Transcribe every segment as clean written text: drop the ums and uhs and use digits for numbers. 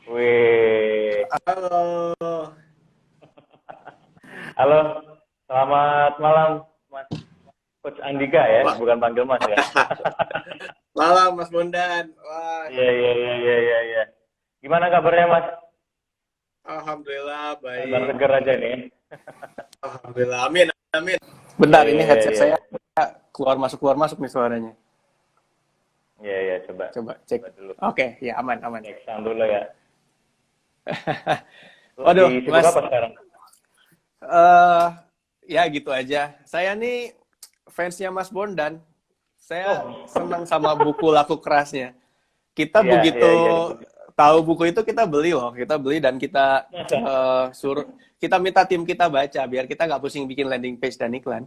Wih, Halo. halo, selamat malam, Mas Coach Andika ya, Wah, bukan panggil Mas ya. malam Mas Bondan. Wah, Iya, iya, iya, iya, iya, iya. Gimana kabarnya Mas? alhamdulillah Kabar baik. seger aja nih. Alhamdulillah. Amin, amin. Iya, Bentar, ini iya, iya, headset iya, saya iya. keluar masuk nih suaranya. Iya, iya, coba, Coba cek. coba dulu. Oke, ya aman, aman. Cek sound dulu ya. Lagi Waduh, sibuk Mas. apa sekarang? eh Ya gitu aja. Saya nih fansnya Mas Bondan. Saya Oh, senang sama buku laku kerasnya. Kita iya, iya, begitu iya, itu. tahu buku itu kita beli loh, kita beli dan kita Masa? suruh kita minta tim kita baca biar kita nggak pusing bikin landing page dan iklan.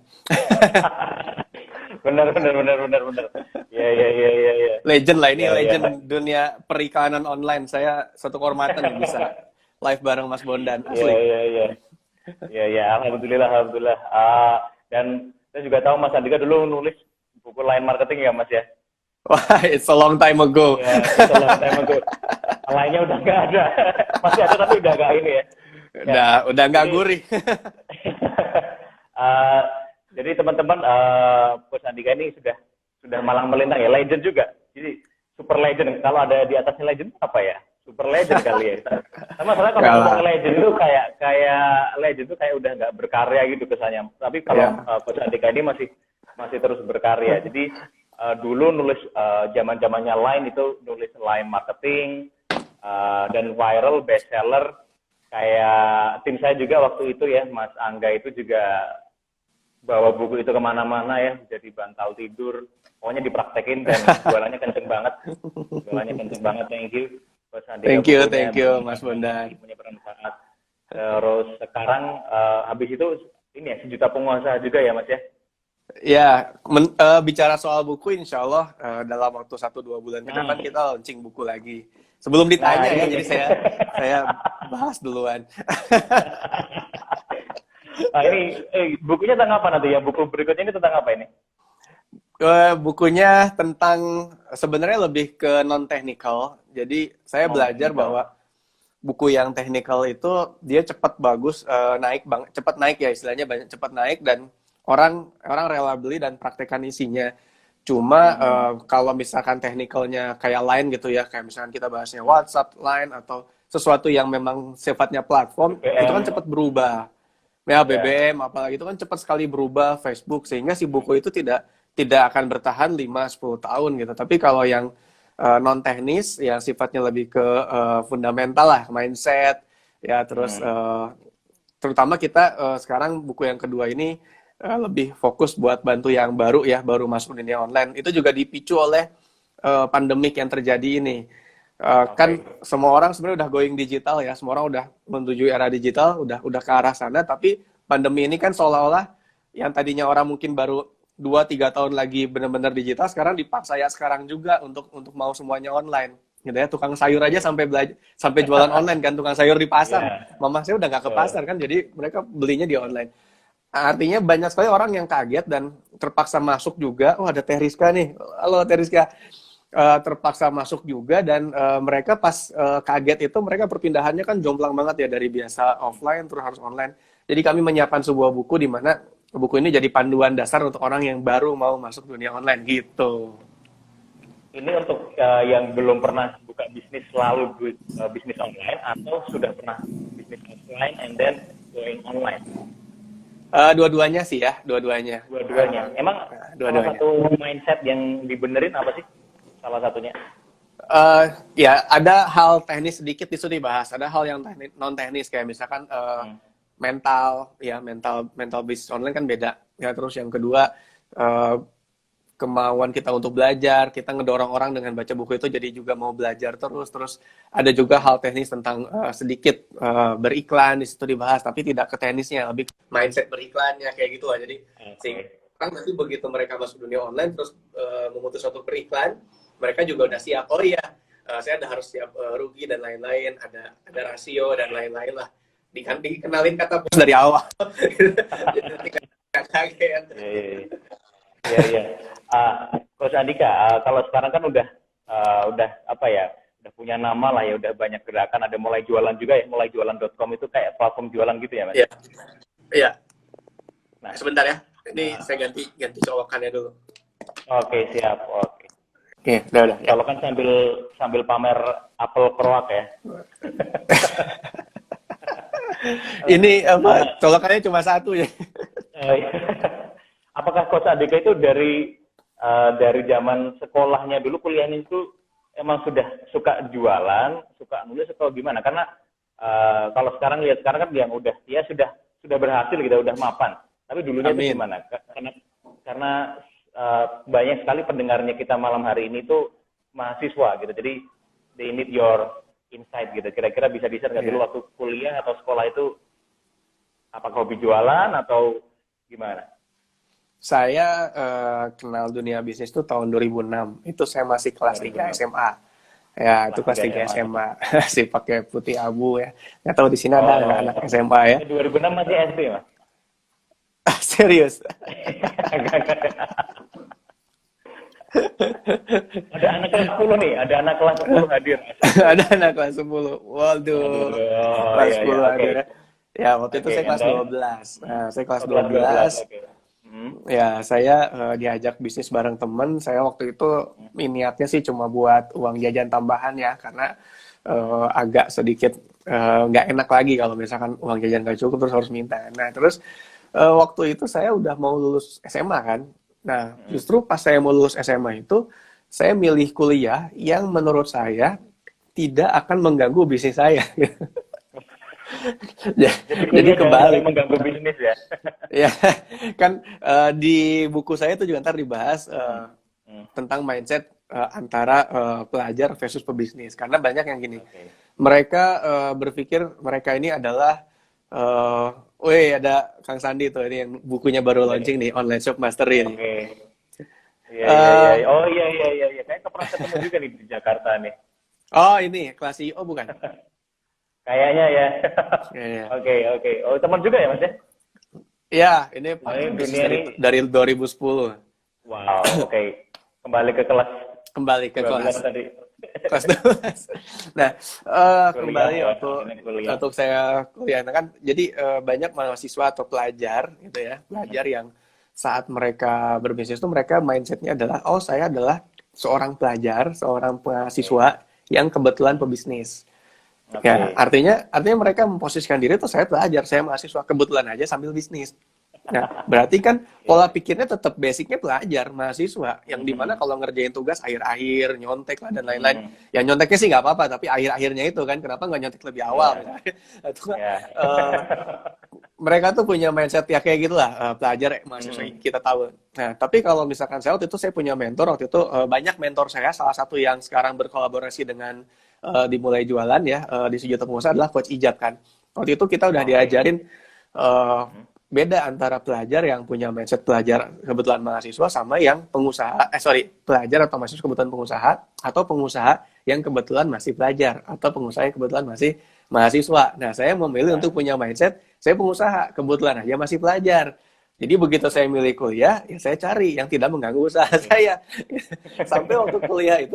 Benar, benar, benar, benar, benar. Iya, iya, iya, iya, iya. Legend lah ini, Iya, iya. legend dunia periklanan online. Saya satu kehormatan nih bisa live bareng Mas Bondan, Iya, asli. iya, iya. Iya, iya, alhamdulillah, alhamdulillah. Dan saya juga tahu Mas Andika dulu nulis buku line marketing ya, Mas ya. Wah, it's a long time ago. Iya, itu long time ago. Lainnya udah nggak ada. Masih ada tapi udah nggak ini ya. Ya, Udah nggak jadi gurih. eh, jadi teman-teman, Coach Andika ini sudah malang melintang ya, legend juga. Jadi super legend. Kalau ada di atasnya legend apa ya? Super legend kali ya. Sama masalah kalau ngomong Kalah. legend itu kayak legend itu kayak udah nggak berkarya gitu kesannya. Tapi kalau Ya. Coach Andika ini masih masih terus berkarya. Jadi dulu nulis zaman-zamannya Line itu nulis Line marketing dan viral bestseller. Kayak tim saya juga waktu itu ya, Mas Angga itu juga bawa buku itu kemana-mana ya, jadi bantal tidur. Pokoknya dipraktekin dan jualannya kenceng banget. Jualannya kenceng banget, thank you. Terus Andika bukunya Thank you, Mas Bondan. punya bermanfaat. Terus sekarang habis itu ini ya, sejuta pengusaha juga ya Mas ya? Ya, bicara soal buku, insya Allah dalam waktu 1-2 bulan ke Nah, depan kita launching buku lagi. Sebelum nah ditanya ya, ini. jadi saya bahas duluan. Nah ini bukunya tentang apa nanti ya? Buku berikutnya ini tentang apa ini? Bukunya tentang sebenarnya lebih ke non technical. Jadi saya Non belajar technical. bahwa buku yang technical itu dia cepat bagus, naik bang, cepat naik ya istilahnya, banyak cepat naik dan orang orang rela beli dan praktekkan isinya. Cuma kalau misalkan technicalnya kayak Line gitu ya, kayak misalkan kita bahasnya WhatsApp, Line atau sesuatu yang memang sifatnya platform, itu kan BBM cepat berubah. Ya ya. BBM apalagi itu kan cepat sekali berubah, Facebook, sehingga si buku itu tidak tidak akan bertahan 5-10 tahun gitu. Tapi kalau yang non teknis yang sifatnya lebih ke fundamental lah, mindset ya, terus Hmm. terutama kita sekarang buku yang kedua ini lebih fokus buat bantu yang baru ya, baru masuk dunia online. Itu juga dipicu oleh pandemik yang terjadi ini. Kan Oke. semua orang sebenarnya udah going digital ya, semua orang udah menuju era digital, udah ke arah sana, tapi pandemi ini kan seolah-olah yang tadinya orang mungkin baru 2-3 tahun lagi benar-benar digital, sekarang dipaksa ya sekarang juga untuk mau semuanya online. Gitu ya, tukang sayur aja sampai belajar, sampai jualan online kan, tukang sayur di pasar. Iya, Mama saya udah nggak ke betul. pasar kan, jadi mereka belinya di online. Artinya banyak sekali orang yang kaget dan terpaksa masuk juga. Oh, ada Teh Rizka nih. Halo Teh Rizka. Terpaksa masuk juga dan mereka pas kaget itu mereka perpindahannya kan jomplang banget ya dari biasa offline terus harus online. Jadi kami menyiapkan sebuah buku di mana buku ini jadi panduan dasar untuk orang yang baru mau masuk dunia online gitu. Ini untuk yang belum pernah buka bisnis selalu bisnis online atau sudah pernah bisnis offline and then going online. Dua-duanya sih ya, dua-duanya. Dua-duanya. Emang salah Dua-duanya. satu mindset yang dibenerin apa sih? Salah satunya. Ya, ada hal teknis sedikit di situ dibahas. Ada hal yang non teknis kayak misalkan Hmm. mental, ya mental mental bisnis online kan beda. Ya terus yang kedua eh, kemauan kita untuk belajar, kita ngedorong orang dengan baca buku itu jadi juga mau belajar terus. Terus ada juga hal teknis tentang sedikit beriklan di situ dibahas, tapi tidak ke teknisnya, lebih ke mindset beriklannya kayak gitu lah. Jadi sehingga Oke. orang nanti begitu mereka masuk dunia online terus memutus suatu beriklan, mereka juga udah siap. Oh iya, saya udah harus siap rugi dan lain-lain, ada rasio dan lain-lain lah. Dikenalin kata bos dari awal. Jadi nanti nggak kaget. Iya, iya, iya. Iya, iya. Coach Andika, kalau sekarang kan udah apa ya, udah punya nama lah ya, udah banyak gerakan, ada mulai jualan juga ya, mulai jualan.com itu kayak platform jualan gitu ya Mas? Iya. Iya. Nah, Sebentar ya. Ini saya ganti colokannya dulu. oke, siap. Oke. Oke, udah. Ya. Kalau kan sambil pamer apel keroak ya. Ini apa? Colokannya cuma satu ya. Apakah Coach Andika itu dari zaman sekolahnya dulu, kuliahnya itu emang sudah suka jualan, suka nulis atau gimana? Karena kalau sekarang kan yang udah ya sudah berhasil gitu, udah mapan. Tapi dulunya itu gimana? Karena banyak sekali pendengarnya kita malam hari ini tuh mahasiswa gitu. Jadi they need your insight gitu. Kira-kira bisa di-share nggak dulu waktu kuliah atau sekolah itu apakah hobi jualan atau gimana? Saya kenal dunia bisnis itu tahun 2006. Itu saya masih kelas 3 SMA. Ya, itu kelas 3 SMA. Masih pakai putih abu ya. Nggak tahu di sini ada anak SMA ya. 2006 masih SD, Mas? Serius? Ada anak kelas 10 nih, ada anak kelas 10 hadir. Ada anak kelas 10. Waduh. Kelas 10 hadir. Ya, waktu itu saya kelas 12. Nah, saya kelas 12. Ya, saya diajak bisnis bareng temen. Saya waktu itu niatnya sih cuma buat uang jajan tambahan ya, karena agak sedikit nggak enak lagi kalau misalkan uang jajan nggak cukup terus harus minta. Nah, terus waktu itu saya udah mau lulus SMA kan. Nah, justru pas saya mau lulus SMA itu, saya milih kuliah yang menurut saya tidak akan mengganggu bisnis saya. Jadi kebalik, mengganggu bisnis ya. Ya, kan di buku saya itu juga ntar dibahas tentang mindset antara pelajar versus pebisnis. Karena banyak yang gini, mereka berpikir mereka ini adalah, ada Kang Sandi tuh, ini yang bukunya baru launching nih, Online Shop Mastery ini. Iya. Oh iya. Kayaknya pernah ketemu juga nih di Jakarta nih. Oh ini kelas CEO bukan? Kayaknya ya. Oke. Oh, teman juga ya, Mas ya? Iya, ini dari 2010. Wow, oke. Kembali ke kelas tadi. Kelas 12. Nah, kembali untuk saya kuliah kan, jadi banyak mahasiswa atau pelajar gitu ya, pelajar yang saat mereka berbisnis itu mereka mindsetnya adalah, oh saya adalah seorang pelajar, seorang mahasiswa yang kebetulan pebisnis. Ya, artinya mereka memposisikan diri tuh saya pelajar, saya mahasiswa, kebetulan aja sambil bisnis. Nah, berarti kan pola pikirnya tetap basicnya pelajar, mahasiswa, yang dimana kalau ngerjain tugas akhir-akhir, nyontek lah dan lain-lain. Ya nyonteknya sih nggak apa-apa, tapi akhir-akhirnya itu kan, kenapa nggak nyontek lebih awal? Mereka tuh punya mindset ya kayak gitulah, pelajar, mahasiswa kita tahu. Nah, tapi kalau misalkan saya waktu itu saya punya mentor, waktu itu banyak mentor saya, salah satu yang sekarang berkolaborasi dengan dimulai jualan ya di Sejuta Pengusaha adalah Coach Ijab kan. Waktu itu kita udah diajarin beda antara pelajar yang punya mindset pelajar kebetulan mahasiswa sama yang pengusaha, pelajar atau mahasiswa kebetulan pengusaha, atau pengusaha yang kebetulan masih pelajar, atau pengusaha yang kebetulan masih mahasiswa. Nah, saya memilih untuk punya mindset, saya pengusaha, kebetulan aja masih pelajar. Jadi begitu saya milih kuliah, ya saya cari yang tidak mengganggu usaha saya. Sampai waktu kuliah itu,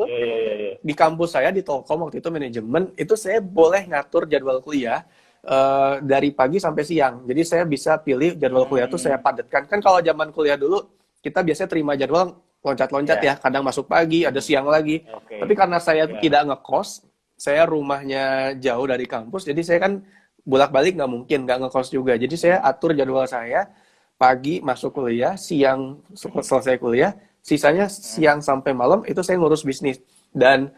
di kampus saya, di Telkom waktu itu manajemen, itu saya boleh ngatur jadwal kuliah dari pagi sampai siang. Jadi saya bisa pilih jadwal kuliah itu saya padatkan. Kan kalau zaman kuliah dulu, kita biasanya terima jadwal loncat-loncat ya. Kadang masuk pagi, ada siang lagi. Tapi karena saya tidak ngekos, saya rumahnya jauh dari kampus, jadi saya kan bolak-balik nggak mungkin, nggak ngekos juga. Jadi saya atur jadwal saya, pagi masuk kuliah, siang selesai kuliah, sisanya siang sampai malam itu saya ngurus bisnis. Dan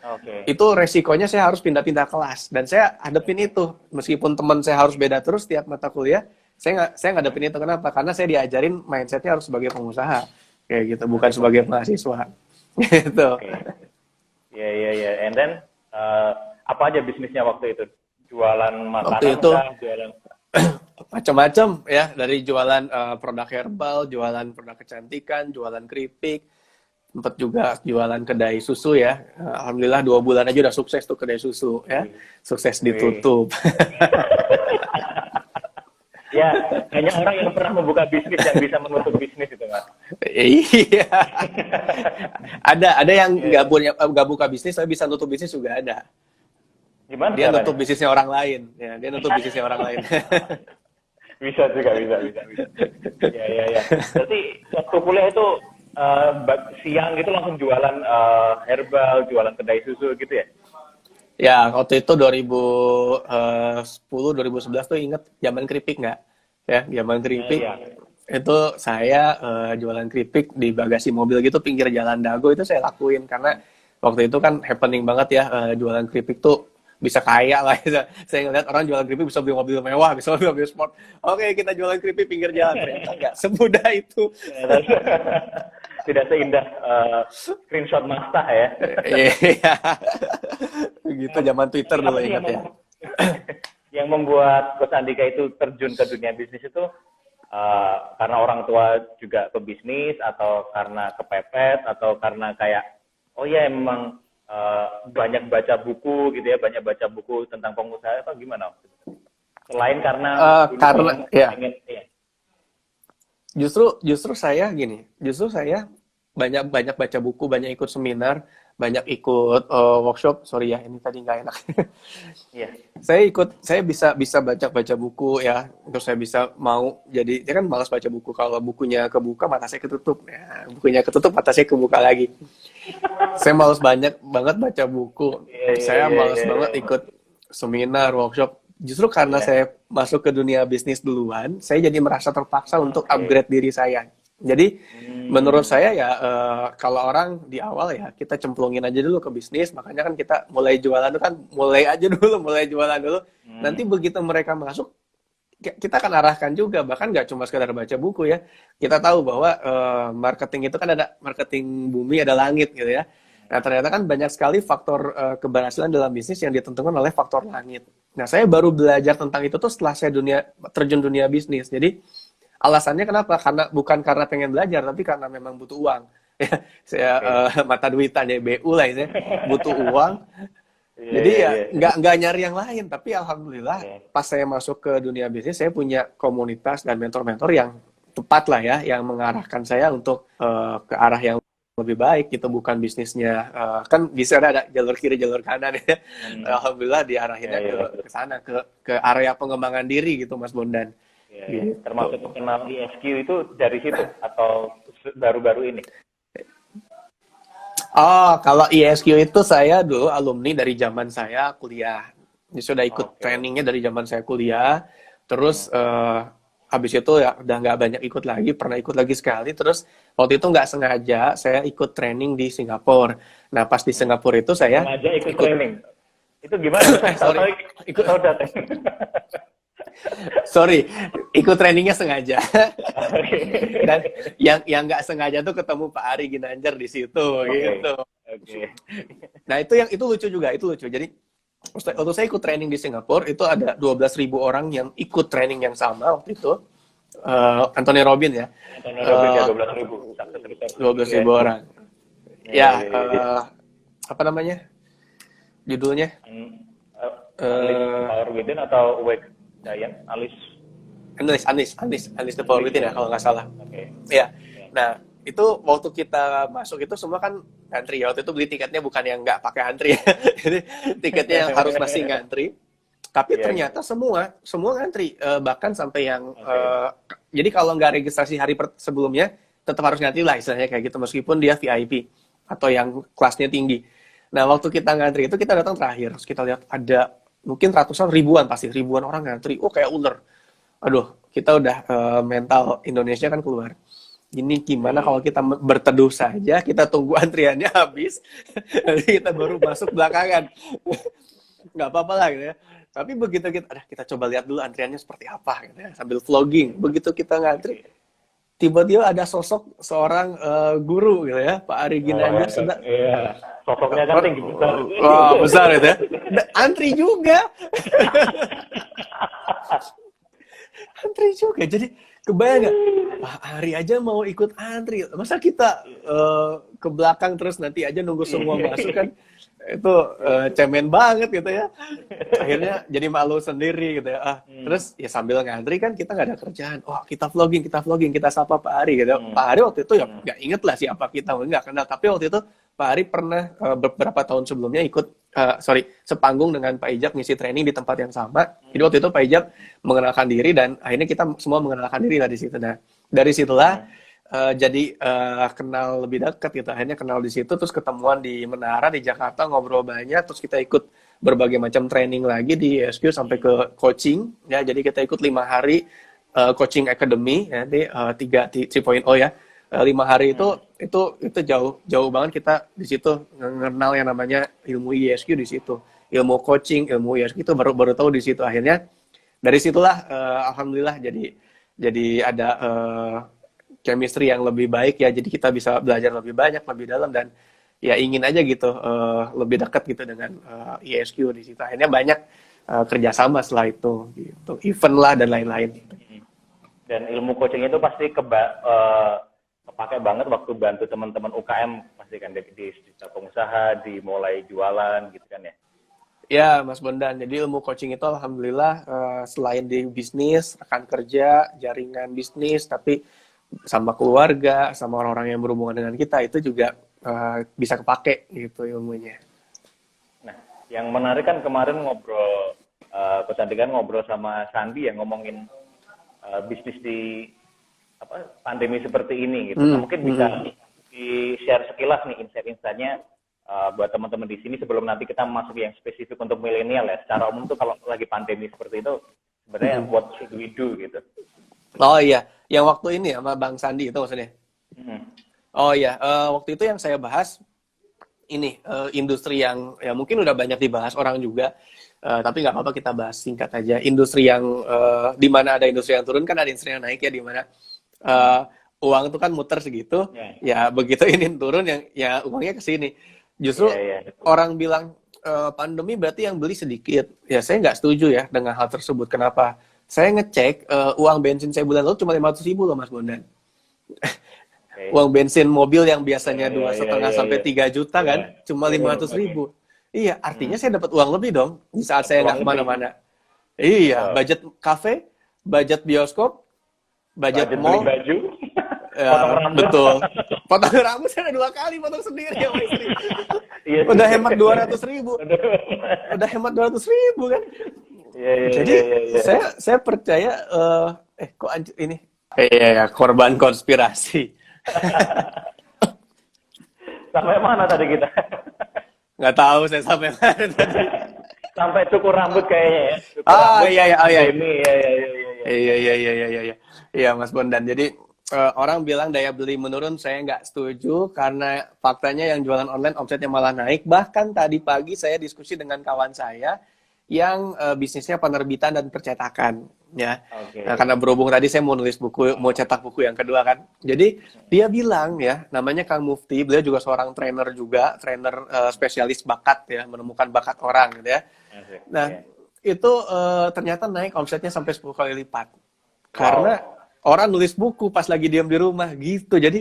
itu resikonya saya harus pindah-pindah kelas. Dan saya hadepin itu. Meskipun teman saya harus beda terus tiap mata kuliah, saya ngadepin itu. Kenapa? Karena saya diajarin mindsetnya harus sebagai pengusaha. Kayak gitu, bukan sebagai mahasiswa. Gitu. Iya. And then, apa aja bisnisnya waktu itu? Jualan makanan? Waktu itu, macam-macam ya, dari jualan produk herbal, jualan produk kecantikan, jualan keripik, sempat juga jualan kedai susu ya. Alhamdulillah 2 bulan aja udah sukses tuh kedai susu ya, sukses ditutup. Ya, hanya orang yang pernah membuka bisnis yang bisa menutup bisnis itu, Mas. Iya. Ada yang nggak buka bisnis tapi bisa nutup bisnis juga ada. Gimana Dia caranya? nutup bisnisnya orang lain. Ya, dia nutup bisnisnya orang lain. Bisa juga, bisa. Ya. Berarti waktu kuliah itu siang gitu langsung jualan herbal, jualan kedai susu gitu ya? Ya, waktu itu 2010, 2011 tuh inget zaman keripik nggak? Ya, zaman keripik. Iya. Itu saya jualan keripik di bagasi mobil gitu, pinggir jalan Dago itu saya lakuin. Karena waktu itu kan happening banget ya, jualan keripik tuh bisa kaya lah. Saya ngeliat orang jualan keripik bisa beli mobil mewah, bisa beli mobil sport. Oke, kita jualan keripik pinggir jalan. Ternyata nggak semudah itu. Tidak seindah screenshot Masta ya. Iya. Begitu zaman Twitter Tapi dulu apa sih ingat ya. yang membuat Coach Andika itu terjun ke dunia bisnis itu karena orang tua juga pebisnis atau karena kepepet atau karena kayak oh ya emang banyak baca buku gitu ya, banyak baca buku tentang pengusaha atau gimana? Selain karena karena ya. pengen, ya. Justru saya gini, justru saya banyak baca buku, banyak ikut seminar, banyak ikut workshop. Sorry ya, ini tadi nggak enak. Iya. Saya bisa baca buku ya, terus saya bisa mau jadi, saya kan malas baca buku. Kalau bukunya kebuka, mata saya ketutup. Ya, bukunya ketutup, mata saya kebuka lagi. Saya malas banget baca buku. Saya malas banget ikut seminar, workshop. Justru karena saya masuk ke dunia bisnis duluan, saya jadi merasa terpaksa untuk upgrade diri saya. Jadi menurut saya ya kalau orang di awal ya kita cemplungin aja dulu ke bisnis, makanya kan kita mulai jualan itu kan mulai jualan dulu. Nanti begitu mereka masuk, kita akan arahkan juga, bahkan nggak cuma sekedar baca buku ya. Kita tahu bahwa marketing itu kan ada marketing bumi, ada langit gitu ya. Nah, ternyata kan banyak sekali faktor keberhasilan dalam bisnis yang ditentukan oleh faktor langit. Nah, saya baru belajar tentang itu tuh setelah saya terjun dunia bisnis. Jadi, alasannya kenapa? Bukan karena pengen belajar, tapi karena memang butuh uang. Ya, saya mata duitan ya, BU lah ya, butuh uang. Jadi ya nggak nyari yang lain, tapi alhamdulillah pas saya masuk ke dunia bisnis, saya punya komunitas dan mentor-mentor yang tepat lah ya, yang mengarahkan saya untuk ke arah yang lebih baik gitu, bukan bisnisnya kan bisa ada jalur kiri jalur kanan ya. Alhamdulillah diarahinnya ke sana, ke area pengembangan diri gitu Mas Bondan. Gitu. Termasuk kenal ESQ itu dari situ atau baru-baru ini? Oh, kalau ESQ itu saya dulu alumni dari zaman saya kuliah. Jadi sudah ikut trainingnya dari zaman saya kuliah. Terus habis itu ya udah nggak banyak ikut lagi, pernah ikut lagi sekali. Terus waktu itu nggak sengaja saya ikut training di Singapura. Nah pas di Singapura itu saya sengaja ikut training. Itu gimana? Sorry, ikut datang. Sorry, ikut trainingnya sengaja. Dan yang nggak sengaja tuh ketemu Pak Ari Ginanjar di situ, gitu. Nah itu lucu juga, itu lucu. Jadi waktu saya ikut training di Singapura itu ada 12.000 orang yang ikut training yang sama waktu itu. Anthony Robbins ya. Anthony Robbins ya 12.000 orang. Ya, apa namanya? Judulnya? Power Within atau Wake Giant? Unleash the Power Within ya kalau nggak salah. Ya. Nah, itu waktu kita masuk itu semua kan ngantri ya. Waktu itu beli tiketnya bukan yang nggak pakai antri ya. Jadi tiketnya yang harus masih ngantri. Tapi ternyata semua ngantri. Bahkan sampai yang jadi kalau nggak registrasi hari sebelumnya tetap harus ngantri lah istilahnya kayak gitu meskipun dia VIP atau yang kelasnya tinggi. Nah, waktu kita ngantri itu kita datang terakhir. Terus kita lihat ada mungkin ribuan orang ngantri. Oh, kayak ular. Aduh, kita udah mental Indonesia kan keluar. Ini gimana kalau kita berteduh saja, kita tunggu antriannya habis, nanti kita baru masuk belakangan. Nggak apa-apa lah gitu ya. Tapi begitu kita coba lihat dulu antriannya seperti apa gitu ya, sambil vlogging. Begitu kita ngantri, tiba-tiba ada sosok seorang guru gitu ya, Pak Ari Ginanjar sedang. Iya. Sosoknya kan tinggi besar. Wah, besar itu ya. Antri juga. Antri juga. Jadi kebayang nggak? Pak Ari aja mau ikut antri. Masa kita ke belakang terus nanti aja nunggu semua masuk kan? itu cemen banget gitu ya. Akhirnya jadi malu sendiri gitu ya. Terus ya sambil ngantri kan kita nggak ada kerjaan. Oh, kita vlogging, kita sapa Pak Ari gitu. Pak Ari waktu itu ya nggak inget lah siapa kita, nggak kenal. Tapi waktu itu Pak Ari pernah beberapa tahun sebelumnya ikut, sepanggung dengan Pak Ijab ngisi training di tempat yang sama. Jadi waktu itu Pak Ijab mengenalkan diri dan akhirnya kita semua mengenalkan diri lah di situ. Nah, dari situlah jadi kenal lebih dekat gitu. Akhirnya kenal di situ, terus ketemuan di Menara di Jakarta, ngobrol banyak, terus kita ikut berbagai macam training lagi di ESQ sampai ke coaching ya. Jadi kita ikut 5 hari coaching academy ya, di 3.0 ya. 5 hari itu jauh banget kita di situ mengenal yang namanya ilmu ESQ di situ. Ilmu coaching, ilmu ESQ itu baru tahu di situ. Akhirnya dari situlah alhamdulillah jadi ada chemistry yang lebih baik ya, jadi kita bisa belajar lebih banyak, lebih dalam, dan ya ingin aja gitu lebih dekat gitu dengan ESQ di situ. Akhirnya banyak kerjasama setelah itu, gitu, event lah dan lain-lain. Dan ilmu coaching itu pasti kepake banget waktu bantu teman-teman UKM pasti kan di pengusaha, di mulai jualan gitu kan ya. Ya, Mas Bondan. Jadi ilmu coaching itu alhamdulillah selain di bisnis, rekan kerja, jaringan bisnis, tapi sama keluarga, sama orang-orang yang berhubungan dengan kita, itu juga bisa kepake gitu ilmunya. Nah, yang menarik kan kemarin ngobrol, Coach Andi kan ngobrol sama Sandi yang ngomongin bisnis di pandemi seperti ini gitu. Nah, mungkin bisa di-share sekilas nih insight-insightnya buat teman-teman di sini sebelum nanti kita masuk yang spesifik untuk milenial ya. Secara umum tuh kalau lagi pandemi seperti itu, sebenarnya what should we do gitu. Oh iya, yang waktu ini sama Bang Sandi itu maksudnya. Oh iya, waktu itu yang saya bahas ini industri yang ya mungkin udah banyak dibahas orang juga, tapi nggak apa-apa kita bahas singkat aja. Industri yang di mana ada industri yang turun kan ada industri yang naik ya, di mana uang itu kan muter segitu, ya begitu ini turun yang ya uangnya ke sini. Justru orang bilang pandemi berarti yang beli sedikit. Ya saya nggak setuju ya dengan hal tersebut. Kenapa? Saya ngecek uang bensin saya bulan lalu cuma 500.000 loh Mas Bondan. Uang bensin mobil yang biasanya 2,5 sampai 3 juta kan, cuma 500.000. Iya, artinya saya dapat uang lebih dong di saat saya nggak kemana-mana. Iya, budget kafe, budget bioskop, budget mall. Beli baju, ya, betul. Potong rambut saya udah 2 kali potong sendiri ya sama istri. Udah hemat 200.000. Udah hemat 200.000 kan. Jadi saya percaya kok ini korban konspirasi. Sampai mana tadi kita? Nggak tahu saya sampai mana tadi. Sampai cukur rambut kayaknya ya. Iya Mas Bondan. Jadi orang bilang daya beli menurun, saya nggak setuju karena faktanya yang jualan online omsetnya malah naik. Bahkan tadi pagi saya diskusi dengan kawan saya yang bisnisnya penerbitan dan percetakan ya. Nah, karena berhubung tadi saya mau nulis buku, mau cetak buku yang kedua kan. Jadi dia bilang ya, namanya Kang Mufti, beliau juga seorang trainer spesialis bakat ya, menemukan bakat orang gitu ya. Nah, itu ternyata naik omsetnya sampai 10 kali lipat. Karena orang nulis buku pas lagi diam di rumah gitu. Jadi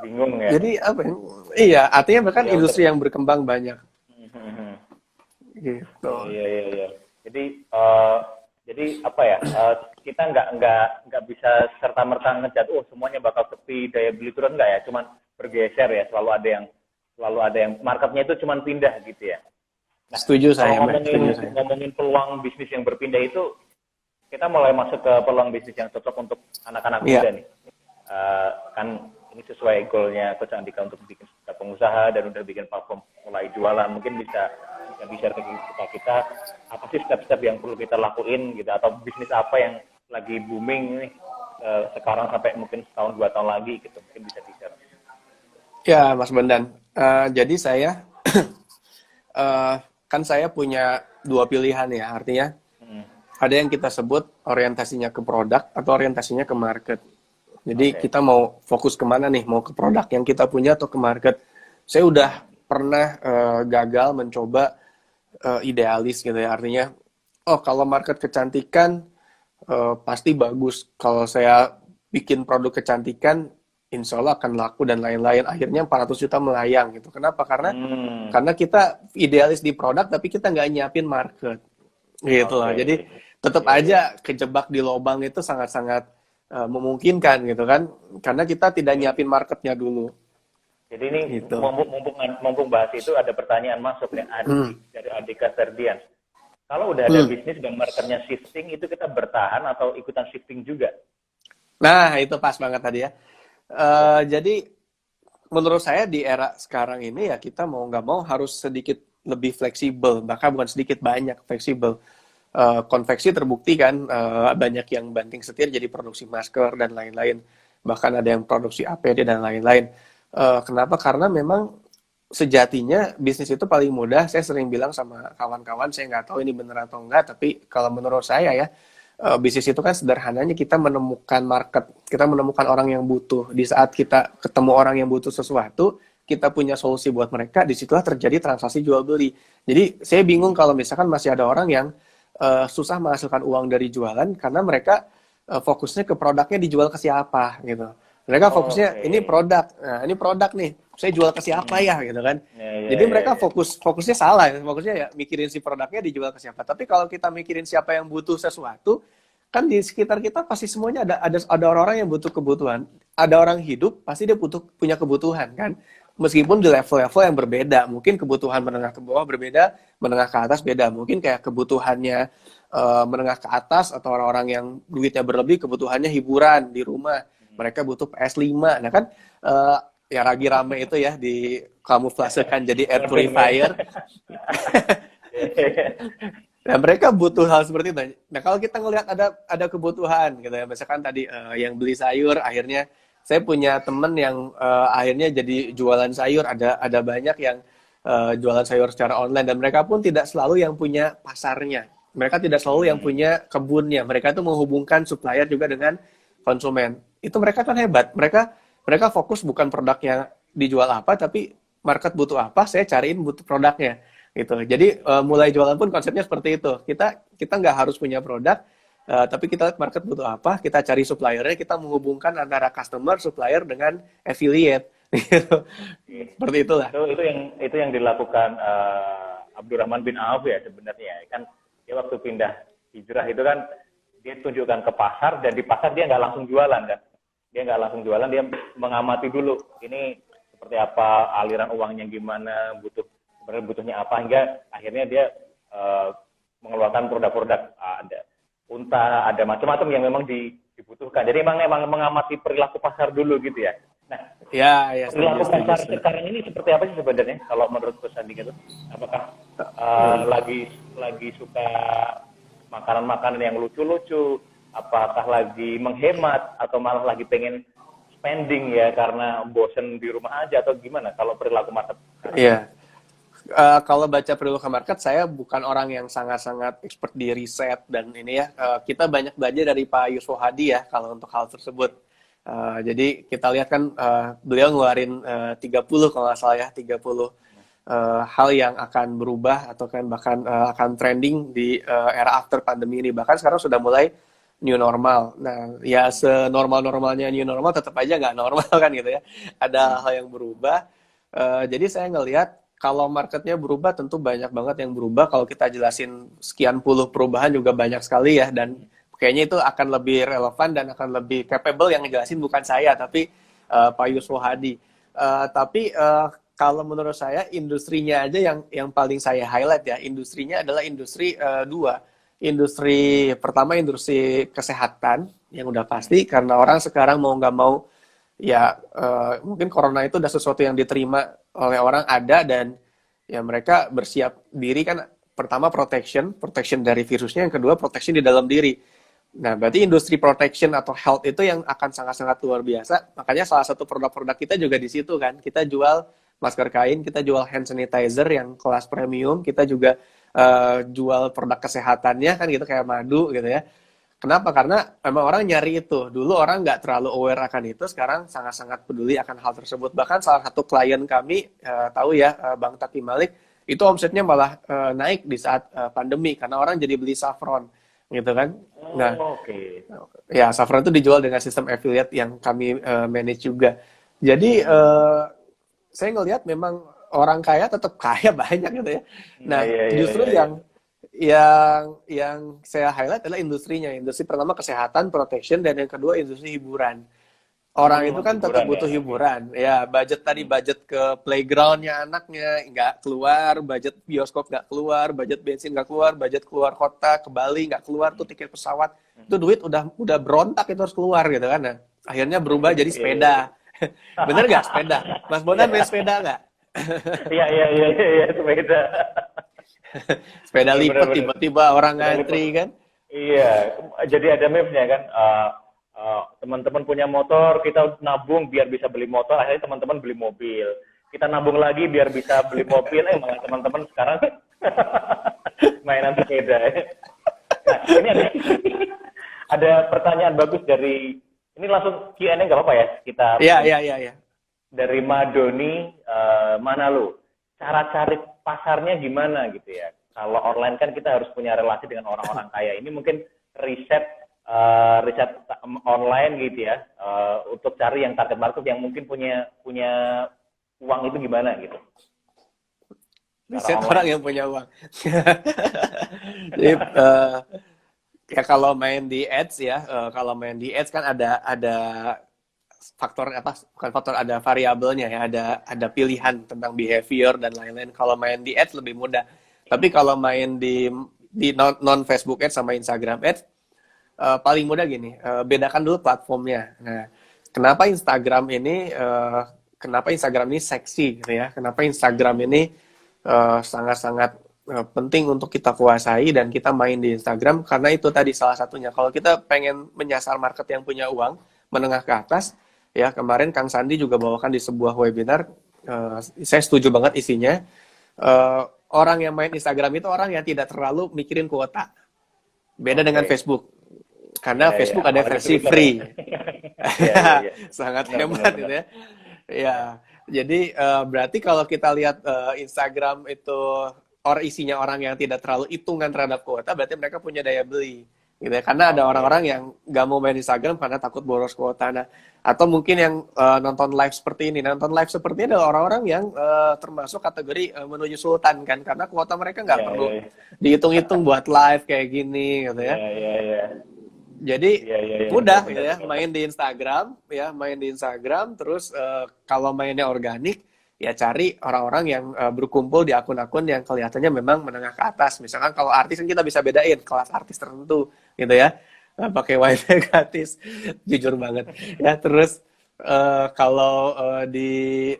bingung ya. Jadi apa? Iya, artinya bahkan industri yang berkembang banyak. Gitu. Iya. Jadi apa ya? Kita nggak bisa serta merta ngejat. Semuanya bakal sepi, daya beli turun nggak ya? Cuman bergeser ya. Selalu ada yang marketnya itu cuman pindah gitu ya. Nah, setuju saya. Ngomongin peluang bisnis yang berpindah itu, kita mulai masuk ke peluang bisnis yang cocok untuk anak-anak muda nih. Kan ini sesuai goalnya Coach Andika untuk bikin pengusaha dan udah bikin platform mulai jualan. Mungkin bisa share ke kita apa sih step-step yang perlu kita lakuin gitu, atau bisnis apa yang lagi booming nih sekarang sampai mungkin setahun 2 tahun lagi gitu, mungkin bisa di-share. Ya Mas Bondan, jadi saya kan saya punya 2 pilihan ya, artinya ada yang kita sebut orientasinya ke produk atau orientasinya ke market. Jadi kita mau fokus kemana nih, mau ke produk yang kita punya atau ke market. Saya udah pernah gagal mencoba idealis gitu ya, artinya kalau market kecantikan pasti bagus. Kalau saya bikin produk kecantikan insya Allah akan laku dan lain-lain. Akhirnya 400 juta melayang gitu. Kenapa? Karena kita idealis di produk tapi kita nggak nyiapin market gitu Oke. lah. Jadi tetap Iya, iya. aja kejebak di lubang itu sangat-sangat memungkinkan gitu kan. Karena kita tidak nyiapin marketnya dulu Jadi ini gitu. mumpung bahas itu ada pertanyaan masuk nih Hmm. dari Andika Ferdian. Kalau udah ada Hmm. bisnis dan marketnya shifting, itu kita bertahan atau ikutan shifting juga? Nah, itu pas banget tadi ya. Jadi menurut saya di era sekarang ini ya kita mau nggak mau harus sedikit lebih fleksibel, bahkan bukan sedikit, banyak fleksibel. Konveksi terbukti kan banyak yang banting setir jadi produksi masker dan lain-lain, bahkan ada yang produksi APD dan lain-lain. Kenapa? Karena memang sejatinya bisnis itu paling mudah. Saya sering bilang sama kawan-kawan, saya nggak tahu ini benar atau enggak, tapi kalau menurut saya ya, bisnis itu kan sederhananya kita menemukan market, kita menemukan orang yang butuh. Di saat kita ketemu orang yang butuh sesuatu, kita punya solusi buat mereka, disitulah terjadi transaksi jual beli. Jadi saya bingung kalau misalkan masih ada orang yang susah menghasilkan uang dari jualan karena mereka fokusnya ke produknya dijual ke siapa gitu. Mereka fokusnya ini Oke. produk, nah ini produk nih, saya jual ke siapa Hmm. ya gitu kan. Ya, ya, Jadi ya, mereka ya. fokusnya salah, ya. Fokusnya ya mikirin si produknya dijual ke siapa. Tapi kalau kita mikirin siapa yang butuh sesuatu, kan di sekitar kita pasti semuanya ada orang-orang yang butuh kebutuhan. Ada orang hidup pasti dia punya kebutuhan kan. Meskipun di level-level yang berbeda, mungkin kebutuhan menengah ke bawah berbeda, menengah ke atas beda. Mungkin kayak kebutuhannya menengah ke atas atau orang-orang yang duitnya berlebih, kebutuhannya hiburan di rumah. Mereka butuh PS5. Nah kan ya lagi rame itu ya di kamuflasekan jadi air Coding ya. purifier. Nah, mereka butuh hal seperti itu. Nah, kalau kita ngelihat ada kebutuhan gitu ya, misalkan tadi yang beli sayur, akhirnya saya punya temen yang akhirnya jadi jualan sayur. Ada banyak yang jualan sayur secara online dan mereka pun tidak selalu yang punya pasarnya. Mereka tidak selalu yang Hmm. punya kebunnya. Mereka itu menghubungkan supplier juga dengan konsumen. Itu mereka kan hebat. Mereka fokus bukan produknya dijual apa, tapi market butuh apa, saya cariin butuh produknya gitu. Jadi mulai jualan pun konsepnya seperti itu. Kita nggak harus punya produk, tapi kita lihat market butuh apa, kita cari suppliernya, kita menghubungkan antara customer, supplier dengan affiliate. Gitu. Seperti itulah. Itu yang dilakukan Abdurrahman bin Auf ya sebenarnya kan, dia waktu pindah hijrah itu kan dia tunjukkan ke pasar, dan di pasar dia nggak langsung jualan kan, dia mengamati dulu ini seperti apa, aliran uangnya gimana, sebenarnya butuhnya apa, hingga akhirnya dia mengeluarkan produk-produk, ada unta, ada macam-macam yang memang dibutuhkan. Jadi emang mengamati perilaku pasar dulu gitu ya. Nah, Ya, setuju, perilaku setuju, pasar setuju. sekarang ini seperti apa sih sebenarnya kalau menurut Coach Andika itu? Apakah lagi suka makanan-makanan yang lucu-lucu? Apakah lagi menghemat atau malah lagi pengen spending ya karena bosen di rumah aja, atau gimana kalau perilaku pasar sekarang? Iya. Kalau baca perilaku market, saya bukan orang yang sangat-sangat expert di riset dan ini ya. Kita banyak belajar dari Pak Yusuf Hadi ya kalau untuk hal tersebut. Jadi kita lihat kan beliau ngeluarin 30 kalau nggak salah ya, 30 hal yang akan berubah atau kan bahkan akan trending di era after pandemi ini. Bahkan sekarang sudah mulai new normal. Nah, ya senormal-normalnya new normal tetap aja nggak normal kan gitu ya. Ada hal yang berubah. Jadi saya ngelihat kalau marketnya berubah tentu banyak banget yang berubah. Kalau kita jelasin sekian puluh perubahan juga banyak sekali ya, dan kayaknya itu akan lebih relevan dan akan lebih capable yang ngejelasin bukan saya tapi Pak Yusuf Hadi. Tapi kalau menurut saya industrinya aja yang paling saya highlight ya, industrinya adalah industri dua. Industri pertama industri kesehatan yang udah pasti karena orang sekarang mau nggak mau ya mungkin corona itu udah sesuatu yang diterima oleh orang ada, dan ya mereka bersiap diri kan, pertama protection dari virusnya, yang kedua protection di dalam diri. Nah, berarti industri protection atau health itu yang akan sangat-sangat luar biasa. Makanya salah satu produk-produk kita juga di situ kan. Kita jual masker kain, kita jual hand sanitizer yang kelas premium, kita juga jual produk kesehatannya kan gitu kayak madu gitu ya. Kenapa? Karena emang orang nyari itu. Dulu orang nggak terlalu aware akan itu, sekarang sangat-sangat peduli akan hal tersebut. Bahkan salah satu klien kami, tahu ya, Bang Taki Malik, itu omsetnya malah naik di saat pandemi, karena orang jadi beli saffron. gitu kan. Nah, Oke. ya Safran itu dijual dengan sistem affiliate yang kami manage juga. Jadi saya ngelihat memang orang kaya tetap kaya banyak gitu ya. Iya, Nah, iya, iya, justru iya, iya. yang saya highlight adalah industrinya. Industri pertama kesehatan, protection, dan yang kedua industri hiburan. Orang itu kan tetap Hiburan ya, butuh oke. hiburan. Ya, budget ke playgroundnya anaknya nggak keluar, budget bioskop nggak keluar, budget bensin nggak keluar, budget keluar kota ke Bali nggak keluar tuh tiket pesawat. Itu duit udah berontak itu harus keluar gitu kan. Nah, akhirnya berubah jadi Iya, iya, iya. sepeda. Bener nggak sepeda? Mas Bonan main sepeda nggak? Iya, iya, iya, iya, iya, sepeda. Sepeda Bener, bener, lipat bener. tiba-tiba orang Sepeda lipat. ngantri kan? Iya, jadi ada meme-nya kan. Teman-teman punya motor, kita nabung biar bisa beli motor. Akhirnya teman-teman beli mobil. Kita nabung lagi biar bisa beli mobil. Malah teman-teman sekarang mainan sepeda. Nah, ini ada pertanyaan bagus dari ini langsung Q&A nggak apa-apa ya kita Iya, iya, iya, iya. dari Madoni mana lu cara cari pasarnya gimana gitu ya kalau online kan kita harus punya relasi dengan orang-orang kaya ini mungkin riset riset online gitu ya untuk cari yang target market yang mungkin punya punya uang itu gimana gitu cara Riset orang online. yang punya uang. Jadi ya kalau main di ads ya, kalau main di ads kan ada faktor apa? Bukan faktor, ada variabelnya ya, ada pilihan tentang behavior dan lain-lain. Kalau main di ads lebih mudah. Tapi kalau main di non Facebook ads sama Instagram ads paling mudah gini, bedakan dulu platformnya. Nah, kenapa Instagram ini seksi gitu ya? Kenapa Instagram ini sangat-sangat penting untuk kita kuasai dan kita main di Instagram karena itu tadi salah satunya. Kalau kita pengen menyasar market yang punya uang menengah ke atas, ya kemarin Kang Sandi juga bawakan di sebuah webinar, saya setuju banget isinya. Orang yang main Instagram itu orang yang tidak terlalu mikirin kuota. Beda dengan Oke. Facebook. Karena Ya, ya, Facebook ada apalagi versi Twitter ya. free. Ya, ya, ya. Sangat Benar, benar, hebat benar. gitu ya. Ya, jadi berarti kalau kita lihat Instagram itu isinya orang yang tidak terlalu hitungan terhadap kuota, berarti mereka punya daya beli. Gitu ya. Karena ada orang-orang Oke. yang nggak mau main Instagram karena takut boros kuota. Nah, atau mungkin yang nonton live seperti ini. Nonton live seperti ini adalah orang-orang yang termasuk kategori menuju sultan kan. Karena kuota mereka nggak Ya, perlu ya, ya. dihitung-hitung buat live kayak gini gitu ya. Ya, ya, ya. Jadi Iya, iya, iya, benar, mudah gitu benar. ya, main di Instagram, terus kalau mainnya organik, ya cari orang-orang yang berkumpul di akun-akun yang kelihatannya memang menengah ke atas. Misalkan kalau artis kan kita bisa bedain kelas artis tertentu gitu ya, pakai wifi gratis, jujur banget. Ya terus kalau di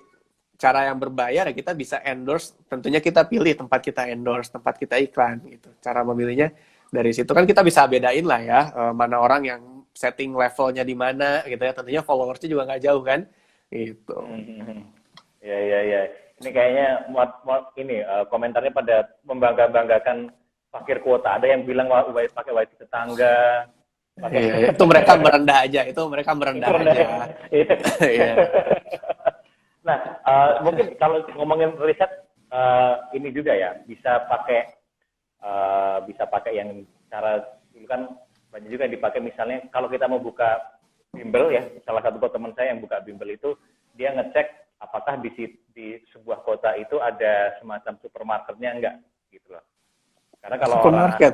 cara yang berbayar ya kita bisa endorse, tentunya kita pilih tempat kita endorse, tempat kita iklan gitu. Cara memilihnya dari situ kan kita bisa bedain lah ya mana orang yang setting levelnya di mana gitu ya, tentunya followersnya juga nggak jauh kan gitu. Ya, ya, ya. Ini kayaknya ini komentarnya pada membangga-banggakan fakir kuota. Ada yang bilang pakai wifi tetangga, pakai Iya, itu mereka merendah aja, itu mereka merendah internet. aja. Iya. Iya. Nah, mungkin kalau ngomongin riset ini juga ya bisa pakai yang cara dulu kan banyak juga yang dipakai misalnya kalau kita mau buka bimbel ya salah satu teman saya yang buka bimbel itu dia ngecek apakah di sebuah kota itu ada semacam supermarketnya enggak gitu loh karena kalau Supermarket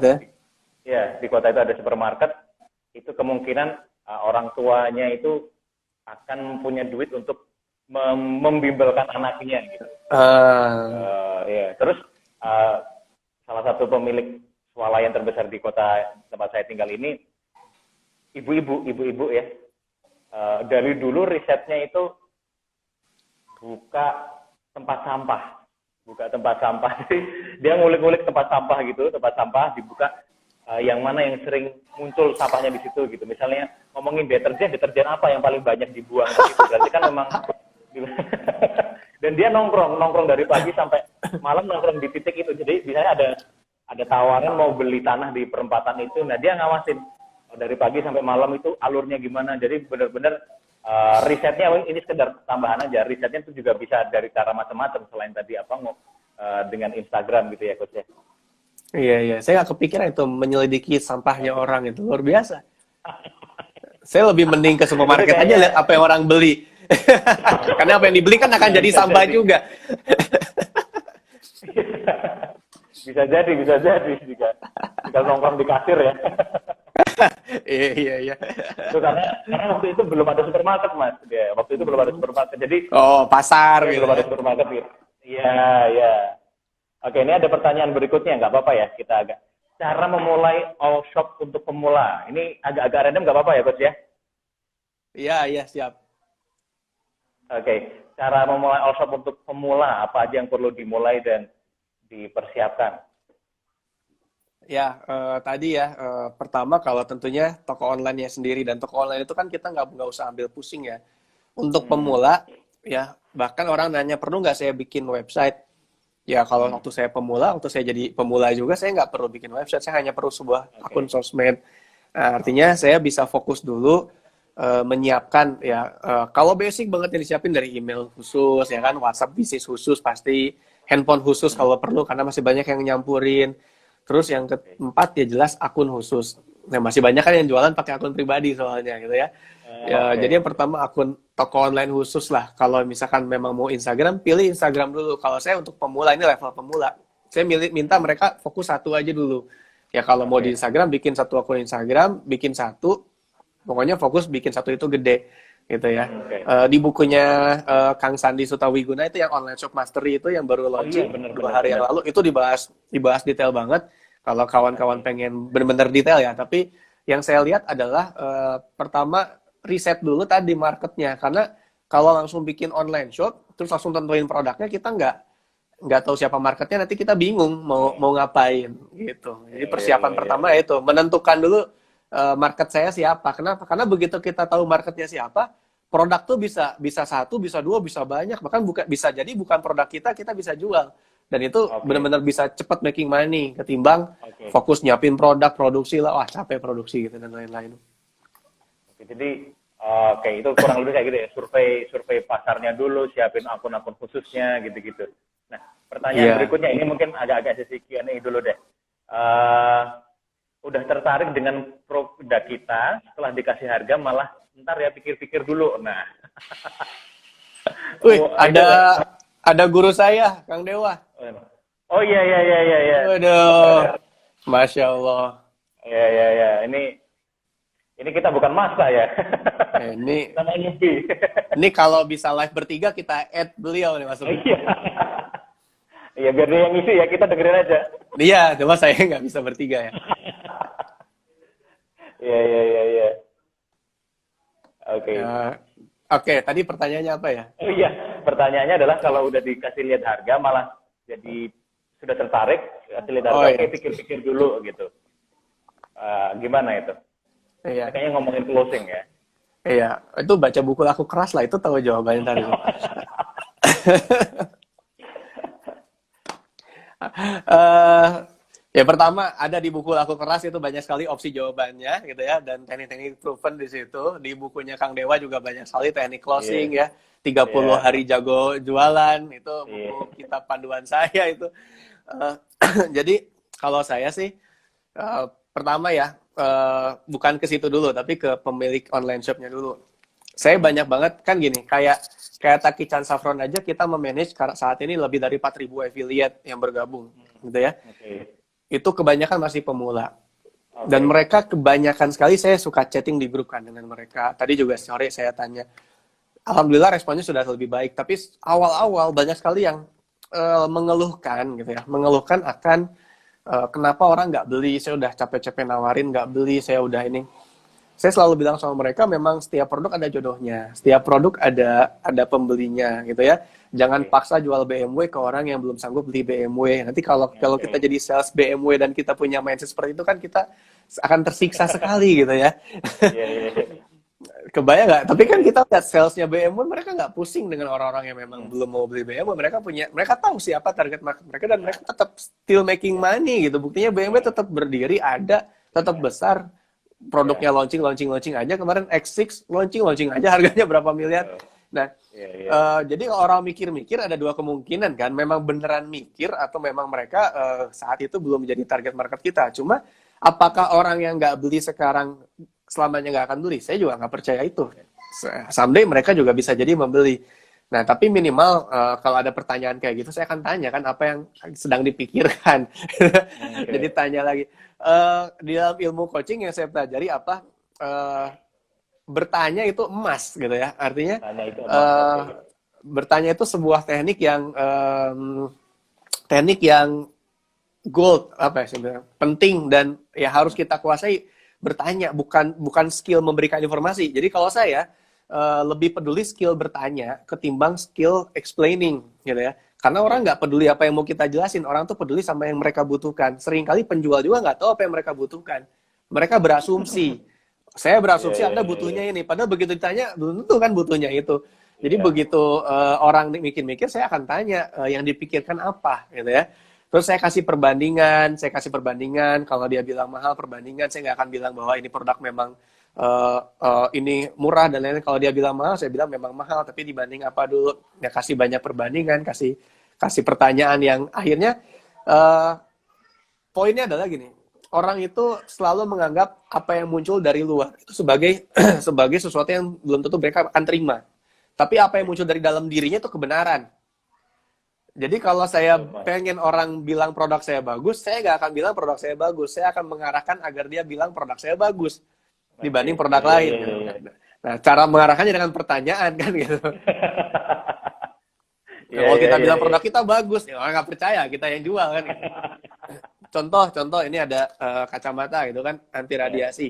ya. di kota itu ada supermarket itu kemungkinan orang tuanya itu akan punya duit untuk membimbelkan anaknya gitu. Ya. Terus salah satu pemilik swalayan terbesar di kota tempat saya tinggal ini ibu-ibu ya. Dari dulu risetnya itu buka tempat sampah. Jadi dia ngulik-ngulik tempat sampah dibuka yang mana yang sering muncul sampahnya di situ gitu. Misalnya ngomongin deterjen apa yang paling banyak dibuang gitu. Berarti kan memang dan dia nongkrong dari pagi sampai malam nongkrong di titik itu. Jadi biasanya ada tawaran mau beli tanah di perempatan itu. Nah, dia ngawasin dari pagi sampai malam itu alurnya gimana. Jadi benar-benar risetnya ini sekedar tambahan aja. Risetnya itu juga bisa dari cara macam-macam selain tadi dengan Instagram gitu ya, Coach ya. Iya, iya. Saya nggak kepikiran itu menyelidiki sampahnya orang itu luar biasa. Saya lebih mending ke Itu supermarket aja kayaknya lihat apa yang orang beli. Karena apa yang dibeli kan akan jadi bisa sampah jadi. juga. Bisa jadi juga. Tinggal nongkrong di kasir ya. Iya, iya, iya. Itu karena waktu itu belum ada supermarket mas. Ya, waktu itu belum ada supermarket. Jadi Oh, pasar ya gitu belum ya. ada supermarket gitu. Iya, iya. Oke, ini ada pertanyaan berikutnya, nggak apa-apa ya kita agak. Cara memulai all shop untuk pemula. Ini agak-agak random nggak apa-apa ya coach ya? Iya, iya, siap. Oke, cara memulai all shop untuk pemula, apa aja yang perlu dimulai dan dipersiapkan? Ya, tadi ya, pertama kalau tentunya toko online-nya sendiri, dan toko online itu kan kita nggak usah ambil pusing ya. Untuk Hmm, pemula, ya bahkan orang nanya perlu nggak saya bikin website? Ya kalau hmm, waktu saya pemula, waktu saya jadi pemula juga saya nggak perlu bikin website, saya hanya perlu sebuah akun oke, sosmed. Nah, artinya oke, saya bisa fokus dulu menyiapkan ya kalau basic banget yang disiapin dari email khusus ya kan, WhatsApp bisnis khusus pasti, handphone khusus hmm, kalau perlu karena masih banyak yang nyampurin. Terus yang oke, keempat ya jelas akun khusus. Nah, masih banyak kan yang jualan pakai akun pribadi soalnya gitu ya. Ya, oke, jadi yang pertama akun toko online khusus lah. Kalau misalkan memang mau Instagram, pilih Instagram dulu. Kalau saya untuk pemula, ini level pemula. Saya minta hmm, mereka fokus satu aja dulu. Ya kalau mau di oke, Instagram, bikin satu akun Instagram, bikin satu. Pokoknya fokus bikin satu itu gede. Gitu ya. hmm, oke. Di bukunya Kang Sandi Sutawiguna itu yang Online Shop Mastery itu yang baru Oh iya, launching benar, dua benar, hari yang benar. lalu, itu dibahas detail banget. Kalau kawan-kawan Oke, pengen benar-benar detail ya. Tapi yang saya lihat adalah pertama riset dulu tadi marketnya, karena kalau langsung bikin online shop terus langsung tentuin produknya, kita nggak tahu siapa marketnya, nanti kita bingung mau iya, mau ngapain gitu. Jadi iya, iya, persiapan iya, iya, pertama iya. yaitu menentukan dulu market saya siapa. Kenapa? Karena begitu kita tahu marketnya siapa, produk tuh bisa bisa satu, bisa dua, bisa banyak, bahkan bisa jadi bukan produk kita bisa jual, dan itu Oke, benar-benar bisa cepat making money ketimbang oke. fokus nyiapin produk, produksi lah, wah capek produksi gitu dan lain-lain. Oke, jadi oke itu kurang lebih kayak gitu ya. Survei survei pasarnya dulu, siapin akun-akun khususnya gitu-gitu. Nah, pertanyaan Iya. berikutnya ini mungkin agak-agak sesi Q&A dulu deh. Eh udah tertarik dengan produk kita, setelah dikasih harga malah ntar ya pikir-pikir dulu. Nah, Wih, itu ada guru saya, Kang Dewa. oh iya iya iya iya iya. Waduh, Masya Allah. Iya iya iya. Ini kita bukan masa ya. Ini Namanya newbie. ini kalau bisa live bertiga kita add beliau nih masukin. Iya. Iya biar dia yang ngisi ya, kita dengerin aja. Iya, cuma saya nggak bisa bertiga ya. Iya iya iya iya. Oke. Oke, tadi pertanyaannya apa ya? Oh iya, pertanyaannya adalah kalau udah dikasih lihat harga malah jadi sudah tertarik, kasih lihat Oh harga, oke iya, pikir-pikir dulu gitu. Gimana itu? Ini iya, kayaknya ngomongin closing ya. iya. Itu baca buku laku keras lah, itu tahu jawabannya tadi. Eh, ya pertama ada di buku laku keras itu banyak sekali opsi jawabannya gitu ya, dan teknik-teknik proven di situ. Di bukunya Kang Dewa juga banyak sekali teknik Iya, closing ya. 30 iya, hari jago jualan itu iya. buku kitab panduan saya itu. Eh, jadi kalau saya sih pertama ya bukan ke situ dulu tapi ke pemilik online shopnya dulu. Saya Hmm, banyak banget kan gini, kayak Taki Chan Saffron aja kita memanage saat ini lebih dari 4.000 affiliate yang bergabung gitu ya. oke, Itu kebanyakan masih pemula. Dan oke, mereka kebanyakan sekali saya suka chatting di grup kan dengan mereka. Tadi juga sore saya tanya. Alhamdulillah responnya sudah lebih baik, tapi awal-awal banyak sekali yang mengeluhkan gitu ya, mengeluhkan akan kenapa orang nggak beli, saya udah capek-capek nawarin nggak beli, saya udah ini. Saya selalu bilang sama mereka, memang setiap produk ada jodohnya, setiap produk ada pembelinya gitu ya. Jangan oke, paksa jual BMW ke orang yang belum sanggup beli BMW. Nanti kalau kalau kita oke. jadi sales BMW dan kita punya mindset seperti itu kan kita akan tersiksa sekali gitu ya. Iya, iya, iya. Kebayang nggak? Tapi kan Oke. kita lihat salesnya BMW, mereka nggak pusing dengan orang-orang yang memang Hmm, belum mau beli BMW. Mereka tahu siapa target market mereka, dan mereka tetap still making money gitu. Buktinya BMW tetap berdiri, ada, tetap iya, besar. iya. Produknya launching aja. Kemarin X6 launching aja, harganya berapa miliar. Nah, Iya, iya. jadi kalau orang mikir-mikir ada dua kemungkinan kan, memang beneran mikir atau memang mereka saat itu belum menjadi target market kita. Cuma apakah orang yang nggak beli sekarang selamanya nggak akan beli? Saya juga nggak percaya itu. Someday mereka juga bisa jadi membeli. Nah, tapi minimal kalau ada pertanyaan kayak gitu, saya akan tanya kan apa yang sedang dipikirkan. Jadi Oke. tanya lagi. Di dalam ilmu coaching yang saya pelajari apa? Eh, Bertanya itu emas gitu ya. Artinya Tanya itu emas, oke. bertanya itu sebuah teknik yang gold apa ya sebenarnya penting dan ya harus kita kuasai. Bertanya bukan skill memberikan informasi. Jadi kalau saya lebih peduli skill bertanya ketimbang skill explaining gitu ya. Karena orang nggak peduli apa yang mau kita jelasin, orang tuh peduli sama yang mereka butuhkan. Seringkali penjual juga nggak tahu apa yang mereka butuhkan. Mereka berasumsi. Saya Iya, berasumsi iya, Anda iya, iya. butuhnya ini. Padahal begitu ditanya, belum tentu kan butuhnya itu. Jadi Iya. begitu orang mikir-mikir, saya akan tanya yang dipikirkan apa, gitu ya. Terus saya kasih perbandingan. Kalau dia bilang mahal, perbandingan. Saya nggak akan bilang bahwa ini produk memang ini murah dan lain-lain. Kalau dia bilang mahal, saya bilang memang mahal. Tapi dibanding apa dulu? Ya kasih banyak perbandingan, kasih pertanyaan yang akhirnya eh, poinnya adalah gini, orang itu selalu menganggap apa yang muncul dari luar itu sebagai sebagai sesuatu yang belum tentu mereka akan terima. Tapi apa yang muncul dari dalam dirinya itu kebenaran. Jadi kalau saya Betul, Mas. pengen orang bilang produk saya bagus, saya nggak akan bilang produk saya bagus. Saya akan mengarahkan agar dia bilang produk saya bagus Oke. dibanding Iya, produk iya, lain. iya, Gitu. iya, iya. Nah, cara mengarahkannya dengan pertanyaan kan gitu. Iya, Kalau iya, kita iya, bilang iya. produk kita bagus, ya orang nggak percaya, kita yang jual kan. Gitu. Contoh ini ada kacamata gitu kan anti Iya. radiasi.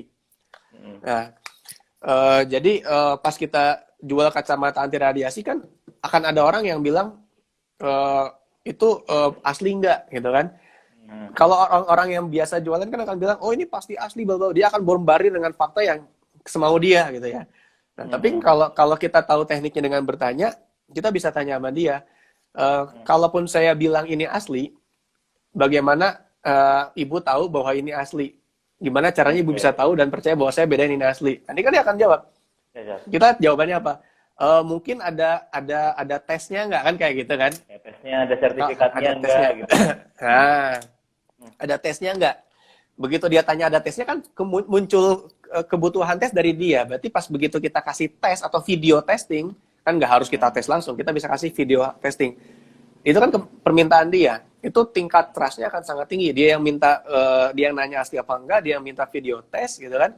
Mm. Nah, jadi pas kita jual kacamata anti radiasi kan akan ada orang yang bilang eh, itu asli nggak gitu kan. Mm. Kalau orang-orang yang biasa jualan kan akan bilang, oh ini pasti asli, bla bla. Dia akan bombardir dengan fakta yang semau dia gitu ya. Nah, tapi Mm. kalau kalau kita tahu tekniknya dengan bertanya, kita bisa tanya sama dia. Kalaupun saya bilang ini asli, bagaimana ibu tahu bahwa ini asli? Gimana caranya ibu bisa Oke. tahu dan percaya bahwa saya bedain ini asli? Nanti kan dia akan jawab. Ya, ya. Kita jawabannya apa? Mungkin ada tesnya nggak kan kayak gitu kan? Ya, tesnya ada sertifikatnya Ada enggak tesnya. gitu. Nah, ada tesnya nggak? Begitu dia tanya ada tesnya kan muncul kebutuhan tes dari dia. Berarti pas begitu kita kasih tes atau video testing, kan nggak harus kita tes langsung, kita bisa kasih video testing. Itu kan permintaan dia. Itu tingkat trust-nya akan sangat tinggi. Dia yang minta, dia yang nanya asli apa enggak, dia yang minta video tes gitu kan.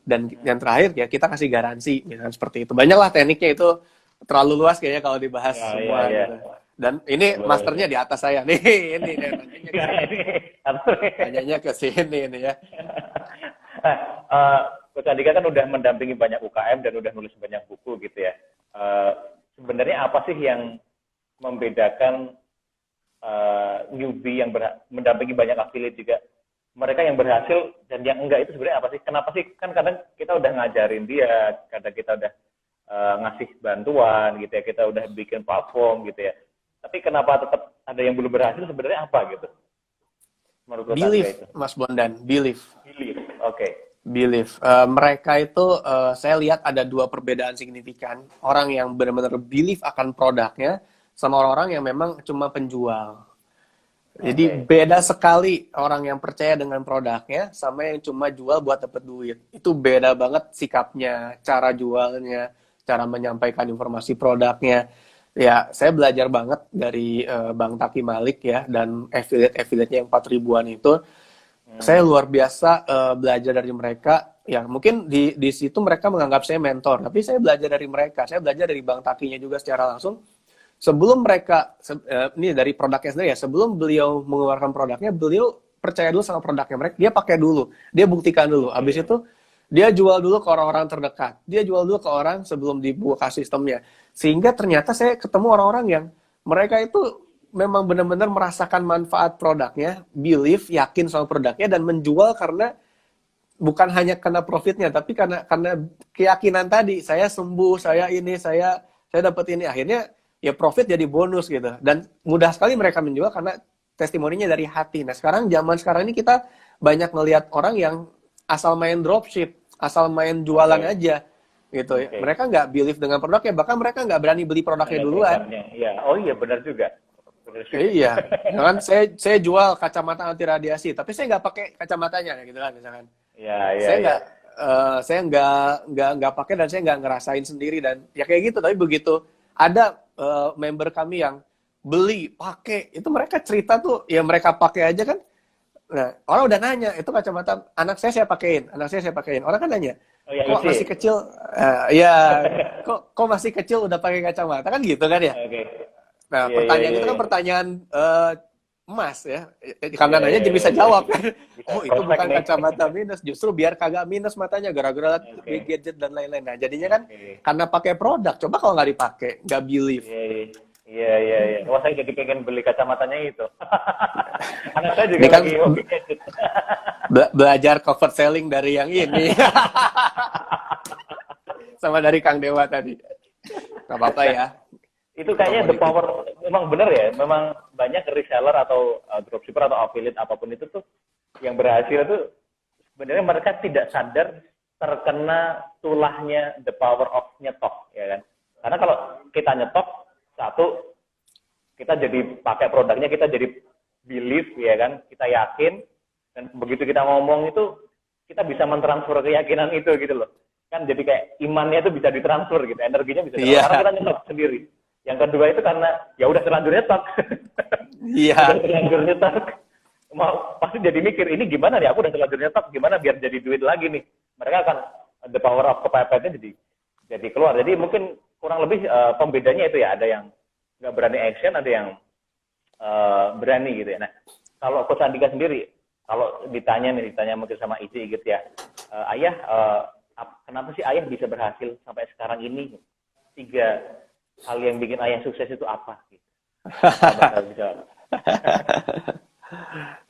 Dan yang terakhir ya kita kasih garansi, gitu kan, seperti itu. Banyaklah tekniknya itu terlalu luas kayaknya kalau dibahas Ya, ya, semua ya. gitu. Dan ini Boleh, masternya boleh. di atas saya nih, ini nanyanya ke sini nih ya. Nah, Coach Andika kan udah mendampingi banyak UKM dan udah nulis banyak buku gitu ya. Eh, Sebenarnya apa sih yang membedakan newbie yang mendampingi banyak affiliate juga, mereka yang berhasil dan yang enggak itu sebenarnya apa sih? Kenapa sih? Kan kadang kita udah ngajarin dia, kadang kita udah ngasih bantuan gitu ya, kita udah bikin platform gitu ya. Tapi kenapa tetap ada yang belum berhasil sebenarnya apa gitu? Menurut Coach Andika Belief, itu. Mas Bondan, belief. Belief. Oke. Belief. Mereka itu saya lihat ada dua perbedaan signifikan. Orang yang benar-benar belief akan produknya sama orang-orang yang memang cuma penjual. Jadi Oke. beda sekali orang yang percaya dengan produknya sama yang cuma jual buat dapet duit. Itu beda banget sikapnya, cara jualnya, cara menyampaikan informasi produknya. Ya, saya belajar banget dari Bang Taki Malik ya dan affiliate-affiliate-nya yang 4 ribuan itu. Saya luar biasa belajar dari mereka. Ya, mungkin di situ mereka menganggap saya mentor, tapi saya belajar dari mereka. Saya belajar dari Bang Takinya juga secara langsung. Sebelum mereka, ini dari produknya sendiri ya, sebelum beliau mengeluarkan produknya, beliau percaya dulu sama produknya mereka. Dia pakai dulu, dia buktikan dulu. Habis itu, dia jual dulu ke orang-orang terdekat. Dia jual dulu ke orang sebelum dibuka sistemnya. Sehingga ternyata saya ketemu orang-orang yang mereka itu memang benar-benar merasakan manfaat produknya, believe, yakin sama produknya, dan menjual karena bukan hanya karena profitnya, tapi karena keyakinan tadi. Saya sembuh, saya dapat ini. Akhirnya ya profit jadi bonus gitu. Dan mudah sekali mereka menjual karena testimoninya dari hati. Nah zaman sekarang ini kita banyak ngelihat orang yang asal main dropship, asal main jualan Oke. aja. gitu ya. Oke. Mereka nggak believe dengan produknya, bahkan mereka nggak berani beli produknya Ada duluan. produknya. Iya. Oh iya benar juga. Benar juga. Iya, ya kan saya jual kacamata anti radiasi, tapi saya nggak pakai kacamatanya gitu kan misalkan. Iya, iya, Saya iya. nggak pakai dan saya nggak ngerasain sendiri dan ya kayak gitu. Tapi begitu ada member kami yang beli pakai, itu mereka cerita tuh ya mereka pakai aja kan. Nah, orang udah nanya, itu kacamata anak saya pakein, anak saya pakein. Orang kan nanya, Oh yang kok itu ya? masih kecil, ya kok masih kecil udah pakai kacamata kan gitu kan ya. Oke. Nah, Iya, iya, pertanyaan iya, itu kan iya. pertanyaan emas ya. Iya, Karena nanya iya, jadi iya, bisa iya. jawab kan. Bisa Oh, itu prospek bukan nih. kacamata minus, justru biar kagak minus matanya gara-gara liat Oke. big gadget dan lain-lain. Nah, jadinya kan Oke. karena pakai produk. Coba kalau nggak dipakai, nggak believe. Iya, iya. Iya, iya, iya. Wah, saya jadi pengen beli kacamatanya itu. Anak saya Ini juga kan lagi hobi gadget. belajar cover selling dari yang ini. Sama dari Kang Dewa tadi. Nggak apa-apa Nah, ya. itu kayaknya the Commodity. power, memang benar ya. Memang banyak reseller atau dropshipper atau affiliate apapun itu tuh yang berhasil tuh sebenarnya mereka tidak sadar terkena tulahnya the power of nyetok, ya kan? Karena kalau kita nyetok, satu, kita jadi pakai produknya, kita jadi believe, ya kan? Kita yakin, dan begitu kita ngomong itu, kita bisa mentransfer keyakinan itu gitu loh. Kan jadi kayak imannya itu bisa ditransfer gitu, energinya bisa ditransfer, karena Iya, kita nyetok sendiri. Yang kedua itu karena ya udah terlanjur nyetok. Udah iya. terlanjur nyetok. Mau pasti jadi mikir ini gimana nih, aku udah terlanjur nyetok, gimana biar jadi duit lagi nih. Mereka akan the power of kepepetnya jadi keluar. Jadi mungkin kurang lebih pembedanya itu ya, ada yang nggak berani action, ada yang berani gitu ya. Nah, kalau Coach Andika sendiri, kalau ditanya mungkin sama Ici gitu ya, ayah, kenapa sih ayah bisa berhasil sampai sekarang ini? 3 hal yang bikin ayah sukses itu apa? Gitu. Bakal bisa.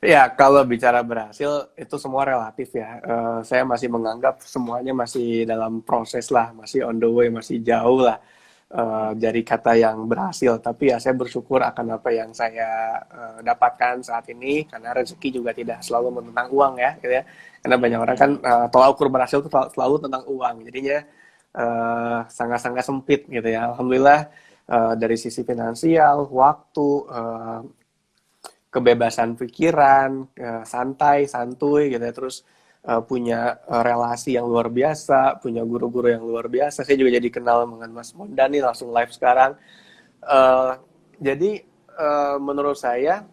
Ya, kalau bicara berhasil, itu semua relatif ya. Saya masih menganggap semuanya masih dalam proses lah, masih on the way, masih jauh lah dari kata yang berhasil. Tapi ya saya bersyukur akan apa yang saya dapatkan saat ini, karena rezeki juga tidak selalu tentang uang ya, gitu ya. Karena banyak orang kan tolak ukur berhasil itu selalu tentang uang. Jadinya sangat-sangat sempit gitu ya. Alhamdulillah dari sisi finansial, waktu, kebebasan pikiran, santai, santuy gitu ya. Terus punya relasi yang luar biasa, punya guru-guru yang luar biasa. Saya juga jadi kenal dengan Mas Mondani langsung live sekarang. Eh, jadi menurut saya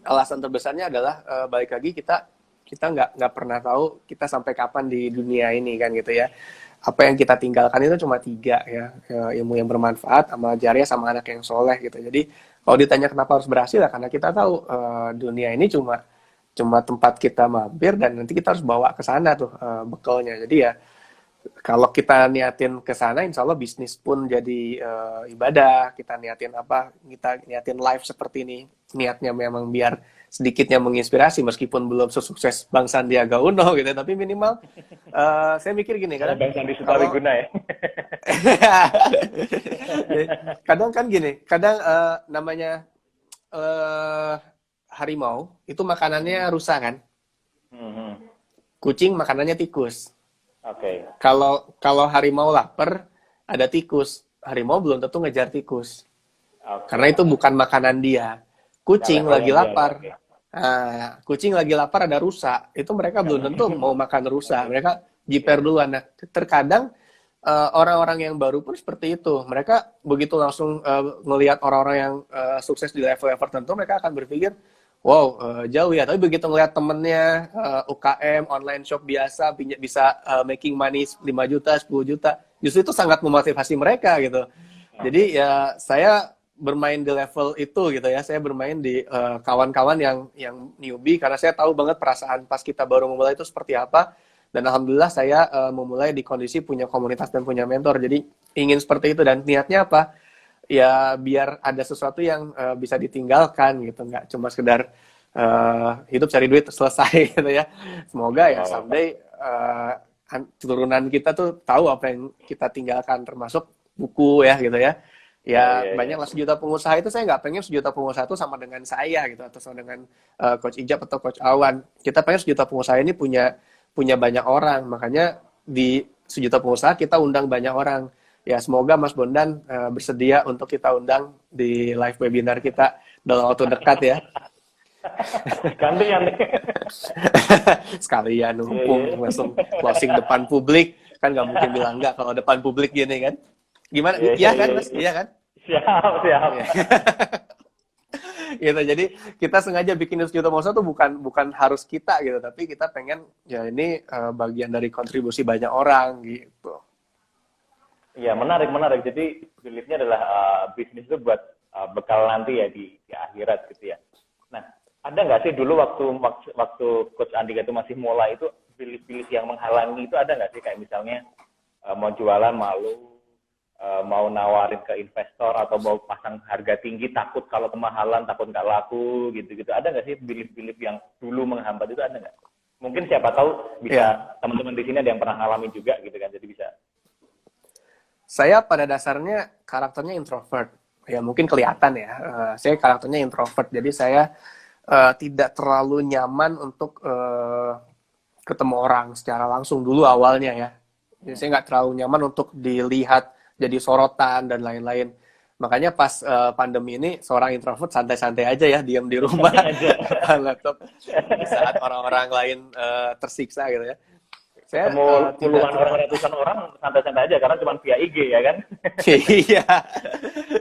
alasan terbesarnya adalah balik lagi kita nggak pernah tahu kita sampai kapan di dunia ini kan gitu ya. Apa yang kita tinggalkan itu cuma 3 ya, ilmu yang bermanfaat, amal jariah, sama anak yang soleh gitu. Jadi kalau ditanya kenapa harus berhasil ya karena kita tahu dunia ini cuma tempat kita mampir dan nanti kita harus bawa ke sana tuh bekalnya. Jadi ya kalau kita niatin ke sana, insya Allah bisnis pun jadi ibadah. Kita niatin apa? Kita niatin live seperti ini. Niatnya memang biar sedikitnya menginspirasi, meskipun belum sesukses Bang Sandiaga Uno gitu. Tapi minimal, saya mikir gini, Ada kadang Bang Sandi kalau Sutawiguna ya. kadang kan gini, kadang namanya harimau itu makanannya rusa kan, Hmm. kucing makanannya tikus. Oke. Kalau harimau lapar, ada tikus. Harimau belum tentu ngejar tikus. Oke. Karena itu bukan makanan dia. Nggak Kucing levelnya lagi dia ya. lapar. Oke. Nah, kucing lagi lapar ada rusa. Itu mereka Nggak belum tentu mungkin. mau makan rusa. Oke. Mereka jiper duluan. Nah, terkadang orang-orang yang baru pun seperti itu. Mereka begitu langsung ngelihat orang-orang yang sukses di level-level tertentu, mereka akan berpikir, wow, jauh ya. Tapi begitu ngelihat temennya UKM, online shop biasa, bisa making money 5 juta, 10 juta, justru itu sangat memotivasi mereka gitu. Oke. Jadi ya saya bermain di level itu gitu ya. Saya bermain di kawan-kawan yang newbie karena saya tahu banget perasaan pas kita baru memulai itu seperti apa. Dan alhamdulillah saya memulai di kondisi punya komunitas dan punya mentor. Jadi ingin seperti itu dan niatnya apa? Ya biar ada sesuatu yang bisa ditinggalkan gitu, nggak cuma sekedar hidup cari duit selesai gitu ya. Semoga ya Oh. someday turunan kita tuh tahu apa yang kita tinggalkan, termasuk buku ya gitu ya. Iya, Ya iya, iya. banyaklah sejuta pengusaha itu, saya nggak pengen sejuta pengusaha itu sama dengan saya gitu atau sama dengan Coach Ijab atau Coach Awan. Kita pengen sejuta pengusaha ini punya banyak orang, makanya di sejuta pengusaha, kita undang banyak orang. Ya semoga Mas Bondan bersedia untuk kita undang di live webinar kita dalam waktu dekat ya. Gantian nih. Sekalian Iya, numpung iya. langsung closing depan publik, kan nggak mungkin bilang nggak kalau depan publik gini kan. Gimana? Iya, Iya iya, kan iya, Mas? iya. Iya kan? Siap, siap. Iya. Gitu. Jadi kita sengaja bikin sejuta pengusaha tuh bukan harus kita gitu, tapi kita pengen ya ini bagian dari kontribusi banyak orang gitu. Iya, menarik, menarik. Jadi beliefnya adalah bisnis itu buat bekal nanti ya di akhirat gitu ya. Nah, ada nggak sih dulu waktu Coach Andika itu masih mulai itu belief-belief yang menghalangi itu ada nggak sih, kayak misalnya mau jualan malu, mau nawarin ke investor atau mau pasang harga tinggi takut kalau kemahalan, takut nggak laku gitu-gitu. Ada nggak sih belief-belief yang dulu menghambat itu, ada nggak? Mungkin siapa tahu bisa teman-teman di sini ada yang pernah ngalamin juga gitu kan, jadi bisa. Saya pada dasarnya karakternya introvert. Ya mungkin kelihatan ya. Saya karakternya introvert. Jadi saya tidak terlalu nyaman untuk ketemu orang secara langsung dulu awalnya ya. Jadi saya nggak terlalu nyaman untuk dilihat jadi sorotan dan lain-lain. Makanya pas pandemi ini seorang introvert santai-santai aja ya, diam di rumah depan laptop di saat orang-orang lain tersiksa gitu ya. Saya Ketemu tidak puluhan orang, ratusan orang, santai-santai aja karena cuma via IG ya kan. iya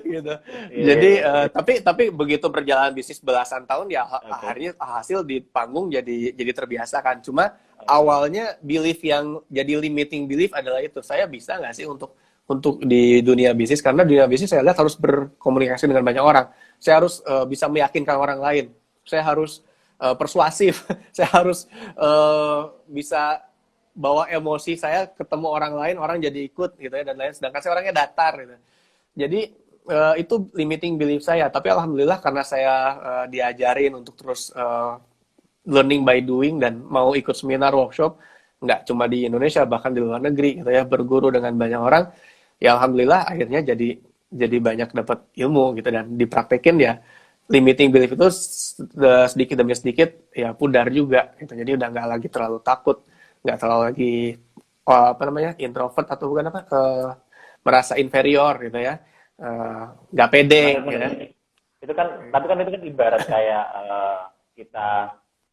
gitu. Iya, Jadi iya, iya. tapi begitu berjalan bisnis belasan tahun ya Oke, akhirnya hasil di panggung jadi terbiasa kan. Cuma oke. awalnya belief yang jadi limiting belief adalah itu, saya bisa nggak sih untuk di dunia bisnis, karena dunia bisnis saya lihat harus berkomunikasi dengan banyak orang. Saya harus bisa meyakinkan orang lain. Saya harus persuasif. Saya harus bisa bawa emosi saya ketemu orang lain, orang jadi ikut gitu ya dan lain. Sedangkan saya orangnya datar gitu. Jadi itu limiting belief saya. Tapi alhamdulillah karena saya diajarin untuk terus learning by doing dan mau ikut seminar workshop, nggak cuma di Indonesia bahkan di luar negeri gitu ya, berguru dengan banyak orang. Ya alhamdulillah akhirnya jadi banyak dapat ilmu gitu dan dipraktekin ya. Limiting belief itu sedikit demi sedikit ya pudar juga gitu. Jadi udah nggak lagi terlalu takut, nggak terlalu lagi introvert atau bukan merasa inferior gitu ya, nggak pede Menarik, ya. menarik. Itu kan, tapi kan itu kan ibarat kayak kita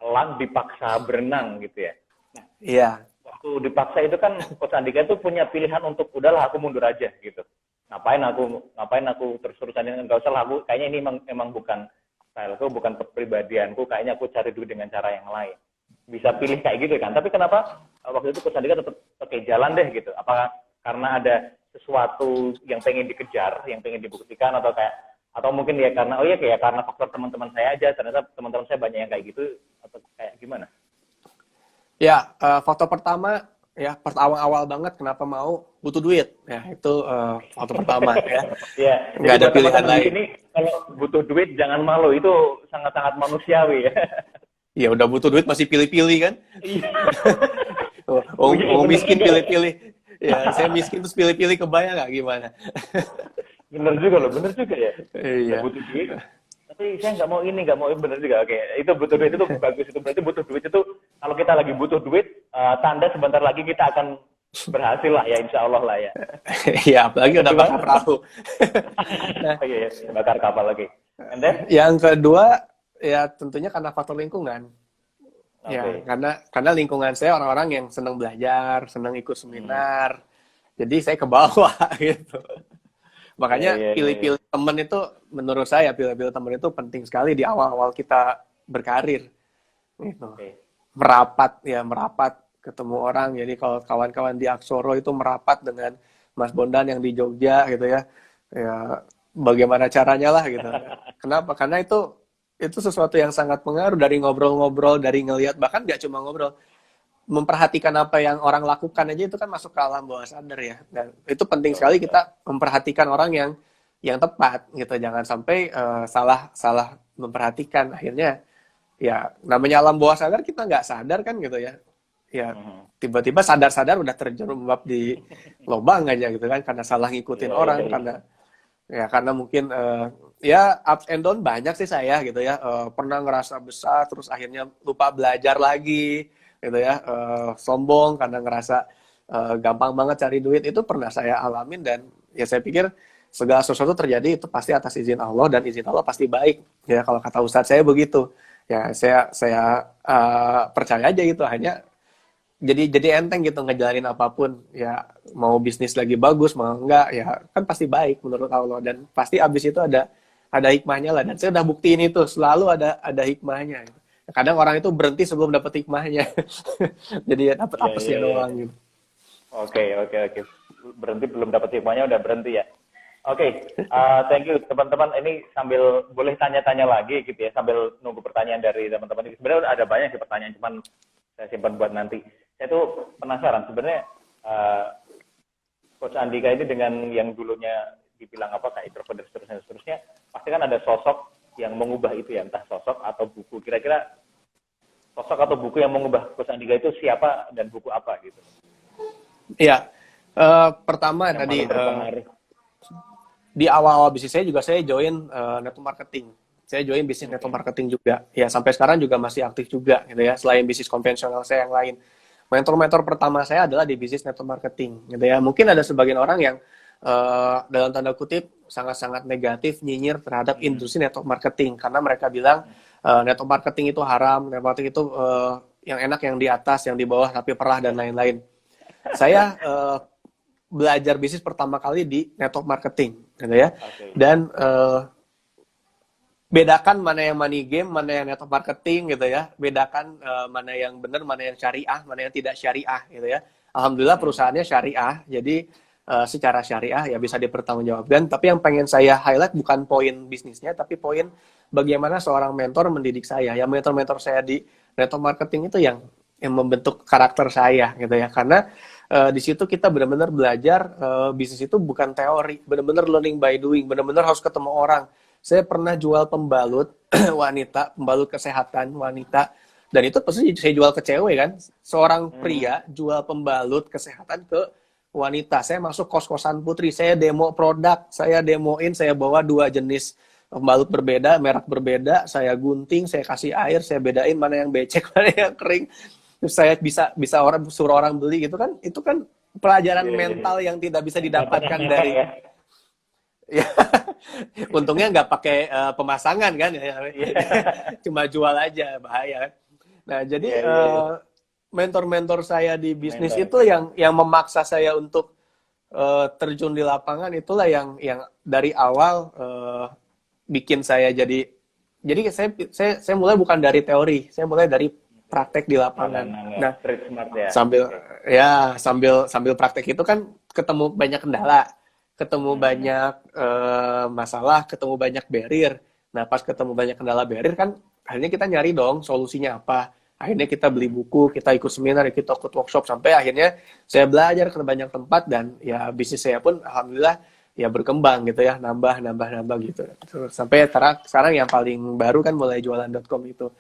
elang dipaksa berenang gitu ya. Nah, Iya. waktu dipaksa itu kan Coach Andika itu punya pilihan untuk udahlah aku mundur aja gitu. Ngapain aku terus-terusan ini, nggak usah lah, aku kayaknya ini emang bukan styleku, bukan kepribadianku, kayaknya aku cari duit dengan cara yang lain. Bisa pilih kayak gitu kan. Tapi kenapa waktu itu Coach Andika tetap oke jalan deh gitu? Apakah karena ada sesuatu yang pengen dikejar, yang pengen dibuktikan, atau mungkin ya karena kayak karena faktor teman-teman saya aja, ternyata teman-teman saya banyak yang kayak gitu, atau kayak gimana? Ya, faktor pertama ya awal-awal banget kenapa mau butuh duit ya itu faktor pertama ya. Ya, Nggak jadi ada buat pilihan teman-teman di lain. sini kalau butuh duit jangan malu, itu sangat-sangat manusiawi ya. Ya udah butuh duit masih pilih-pilih kan. Iya. Mau Bener miskin juga ya. pilih-pilih. Ya saya miskin terus pilih-pilih, kebayang nggak gimana? Bener juga loh, bener juga ya. Udah Iya. butuh duit, tapi saya nggak mau ini, nggak mau ini, bener juga. Oke, itu butuh duit itu bagus, itu berarti butuh duit itu, kalau kita lagi butuh duit, tanda sebentar lagi kita akan berhasil lah ya, insya Allah lah ya. Ya apalagi udah Kedua, bakar perahu. Nah, oh iya, iya, bakar kapal lagi. And then, yang kedua ya tentunya karena faktor lingkungan. Ya, oke. karena lingkungan saya orang-orang yang senang belajar, senang ikut Hmm. seminar. Jadi saya ke bawah gitu. Iya, Makanya iya, iya, iya. pilih-pilih teman itu, menurut saya pilih-pilih teman itu penting sekali di awal-awal kita berkarir. Gitu. Oke. Merapat ketemu orang. Jadi kalau kawan-kawan di Aksoro itu merapat dengan Mas Bondan yang di Jogja gitu ya. Ya bagaimana caranya lah gitu. Kenapa? Karena itu sesuatu yang sangat pengaruh dari ngobrol-ngobrol, dari ngelihat, bahkan nggak cuma ngobrol, memperhatikan apa yang orang lakukan aja itu kan masuk ke alam bawah sadar ya. Dan itu penting Betul, sekali betul. kita memperhatikan orang yang tepat gitu. Jangan sampai salah memperhatikan, akhirnya ya namanya alam bawah sadar kita nggak sadar kan gitu ya. Ya Mhm. tiba-tiba sadar-sadar udah terjerembab di lubang aja gitu kan, karena salah ngikutin Iya, iya, orang, iya. karena mungkin ya ups and down banyak sih saya gitu ya. Pernah ngerasa besar terus akhirnya lupa belajar lagi gitu ya, sombong karena ngerasa gampang banget cari duit, itu pernah saya alamin. Dan ya saya pikir segala sesuatu terjadi itu pasti atas izin Allah, dan izin Allah pasti baik. Ya kalau kata Ustadz saya begitu. Ya saya percaya aja gitu. Hanya jadi enteng gitu ngejalanin apapun. Ya mau bisnis lagi bagus mau enggak, ya kan pasti baik menurut Allah, dan pasti abis itu ada hikmahnya lah. Dan saya udah buktiin itu selalu ada hikmahnya. Kadang orang itu berhenti sebelum dapat hikmahnya. Jadi ya dapat Iya, apesnya iya, iya. doang gitu. Oke. Berhenti belum dapat hikmahnya udah berhenti ya. Oke, thank you teman-teman. Ini sambil boleh tanya-tanya lagi gitu ya, sambil nunggu pertanyaan dari teman-teman. Sebenarnya ada banyak sih pertanyaan, cuman saya simpan buat nanti. Saya tuh penasaran sebenarnya, Coach Andika ini dengan yang dulunya dibilang apa kayak introvert dan seterusnya, pasti kan ada sosok yang mengubah itu ya, entah sosok atau buku. Kira-kira sosok atau buku yang mengubah Coach Andika itu siapa dan buku apa gitu? Iya, pertama Yang tadi paling berpengaruh. di awal-awal bisnis saya juga saya join network marketing. Saya join bisnis network marketing juga. Ya sampai sekarang juga masih aktif juga gitu ya. Selain bisnis konvensional saya yang lain. Mentor-mentor pertama saya adalah di bisnis network marketing gitu ya. Mungkin ada sebagian orang yang dalam tanda kutip sangat-sangat negatif nyinyir terhadap industri network marketing karena mereka bilang network marketing itu haram, network marketing itu yang enak yang di atas, yang di bawah tapi perah dan lain-lain. Saya belajar bisnis pertama kali di network marketing, gitu ya. Oke. Dan bedakan mana yang money game, mana yang network marketing, gitu ya. Bedakan mana yang benar, mana yang syariah, mana yang tidak syariah, gitu ya. Alhamdulillah perusahaannya syariah, jadi secara syariah ya bisa dipertanggungjawabkan. Tapi yang pengen saya highlight bukan poin bisnisnya, tapi poin bagaimana seorang mentor mendidik saya. Yang mentor-mentor saya di network marketing itu yang membentuk karakter saya, gitu ya. Karena di situ kita benar-benar belajar bisnis itu bukan teori, benar-benar learning by doing, benar-benar harus ketemu orang. Saya pernah jual pembalut wanita, pembalut kesehatan wanita, dan itu pasti saya jual ke cewek kan. Seorang pria jual pembalut kesehatan ke wanita. Saya masuk kos-kosan putri, saya demo produk, saya demoin, saya bawa 2 jenis pembalut berbeda, merek berbeda, saya gunting, saya kasih air, saya bedain mana yang becek, mana yang kering. Terus saya bisa orang suruh orang beli gitu kan, itu kan pelajaran mental yang tidak bisa didapatkan dari ya, untungnya nggak pakai pemasangan kan ya, cuma jual aja, bahaya kan. Nah jadi mentor-mentor saya di bisnis itu yang memaksa saya untuk terjun di lapangan, itulah yang dari awal bikin saya jadi saya mulai bukan dari teori, saya mulai dari praktek di lapangan. Nah, sambil praktek itu kan ketemu banyak kendala, ketemu banyak masalah, ketemu banyak barrier. Nah, pas ketemu banyak kendala barrier kan akhirnya kita nyari dong solusinya apa. Akhirnya kita beli buku, kita ikut seminar, kita ikut workshop, sampai akhirnya saya belajar ke banyak tempat, dan ya bisnis saya pun alhamdulillah ya berkembang gitu ya, nambah gitu. Sampai sekarang yang paling baru kan mulai jualan.com itu.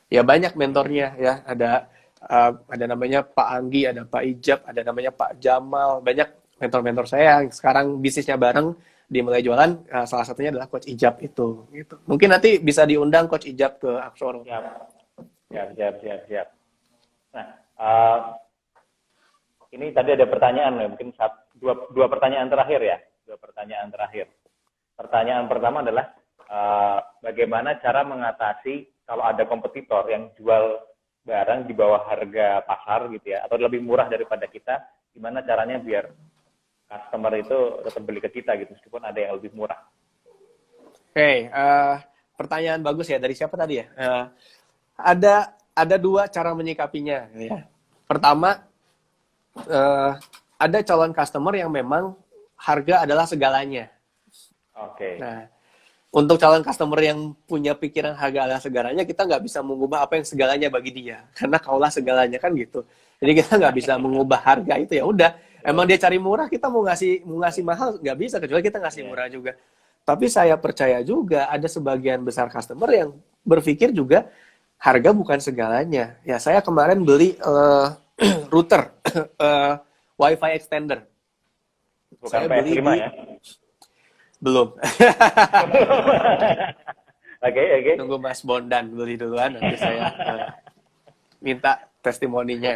Ya banyak mentornya ya, ada namanya Pak Anggi, ada Pak Ijab, ada namanya Pak Jamal, banyak mentor-mentor saya yang sekarang bisnisnya bareng di mulai jualan. Salah satunya adalah Coach Ijab itu gitu. Mungkin nanti bisa diundang Coach Ijab ke Aksoro. Siap. Nah, ini tadi ada pertanyaan ya, mungkin dua pertanyaan terakhir ya, Pertanyaan pertama adalah bagaimana cara mengatasi kalau ada kompetitor yang jual barang di bawah harga pasar gitu ya, atau lebih murah daripada kita, gimana caranya biar customer itu tetap beli ke kita gitu, meskipun ada yang lebih murah. Oke, pertanyaan bagus ya, dari siapa tadi ya? Ada 2 cara menyikapinya ya. Pertama, ada calon customer yang memang harga adalah segalanya. Oke. Nah, untuk calon customer yang punya pikiran harga adalah segalanya, kita nggak bisa mengubah apa yang segalanya bagi dia, karena kaulah segalanya kan gitu. Jadi kita nggak bisa mengubah harga itu, ya udah. Emang dia cari murah, kita mau ngasih mahal nggak bisa, kecuali kita ngasih murah juga. Tapi saya percaya juga ada sebagian besar customer yang berpikir juga harga bukan segalanya. Ya saya kemarin beli router, WiFi extender. Bukan Saya PS5 beli ya? Belum. Oke. Tunggu Mas Bondan beli duluan, nanti saya minta testimoninya.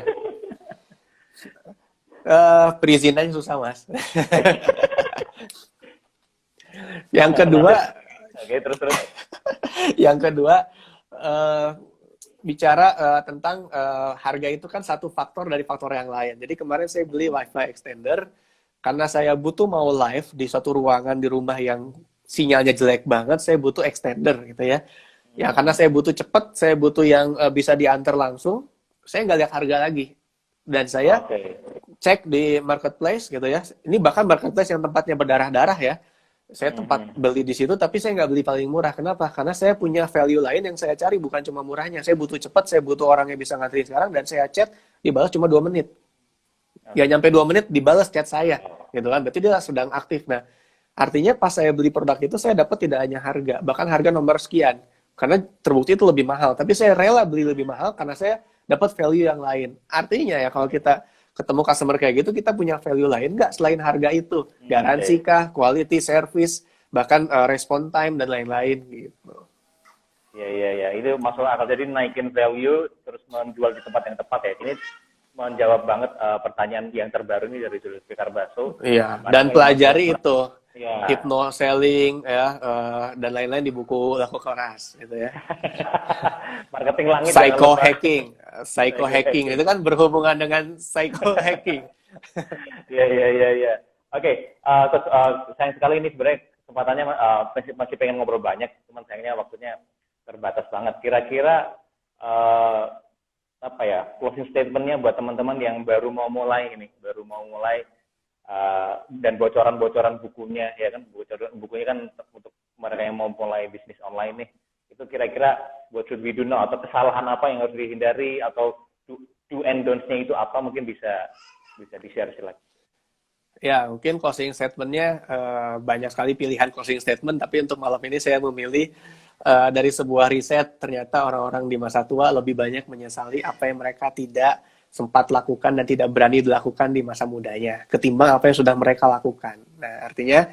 Perizinannya susah, Mas. Yang kedua, Oke, terus. yang kedua bicara tentang harga itu kan satu faktor dari faktor yang lain. Jadi kemarin saya beli WiFi extender karena saya butuh mau live di suatu ruangan di rumah yang sinyalnya jelek banget, saya butuh extender gitu ya. Ya karena saya butuh cepat, saya butuh yang bisa diantar langsung, saya nggak lihat harga lagi. Dan saya cek di marketplace gitu ya. Ini bahkan marketplace yang tempatnya berdarah-darah ya. Saya tempat beli di situ, tapi saya nggak beli paling murah. Kenapa? Karena saya punya value lain yang saya cari, bukan cuma murahnya. Saya butuh cepat, saya butuh orang yang bisa nganterin sekarang, dan saya chat, dibalas cuma 2 menit. Ya nyampe 2 menit, dibalas chat saya. Gitu kan, berarti dia sedang aktif. Nah, artinya pas saya beli produk itu, saya dapat tidak hanya harga, bahkan harga nomor sekian. Karena terbukti itu lebih mahal. Tapi saya rela beli lebih mahal, karena saya dapat value yang lain. Artinya ya, kalau kita ketemu customer kayak gitu, kita punya value lain nggak selain harga itu? Garansi kah, quality service, bahkan respon time dan lain-lain gitu. Iya. Itu masalah akal. Jadi naikin value, terus menjual di tempat yang tepat ya. Ini menjawab banget pertanyaan yang terbaru ini dari Zulkifli Karbaso. Iya, dan pelajari itu. Ya. Hypno selling ya dan lain-lain di buku Laku Keras gitu ya. Marketing langit. Psycho hacking itu kan berhubungan dengan psycho hacking. Iya. Oke, sayang sekali ini sebenarnya kesempatannya masih pengen ngobrol banyak, cuman sayangnya waktunya terbatas banget. Kira-kira apa ya, closing statement-nya buat teman-teman yang baru mau mulai dan bocoran-bocoran bukunya ya kan, bukunya kan untuk mereka yang mau mulai bisnis online nih, itu kira-kira what should we do now, atau kesalahan apa yang harus dihindari, atau do and don'ts-nya itu apa, mungkin bisa di-share silakan. Ya, mungkin closing statement-nya banyak sekali pilihan closing statement, tapi untuk malam ini saya memilih dari sebuah riset, ternyata orang-orang di masa tua lebih banyak menyesali apa yang mereka tidak sempat lakukan dan tidak berani dilakukan di masa mudanya, ketimbang apa yang sudah mereka lakukan. Nah, artinya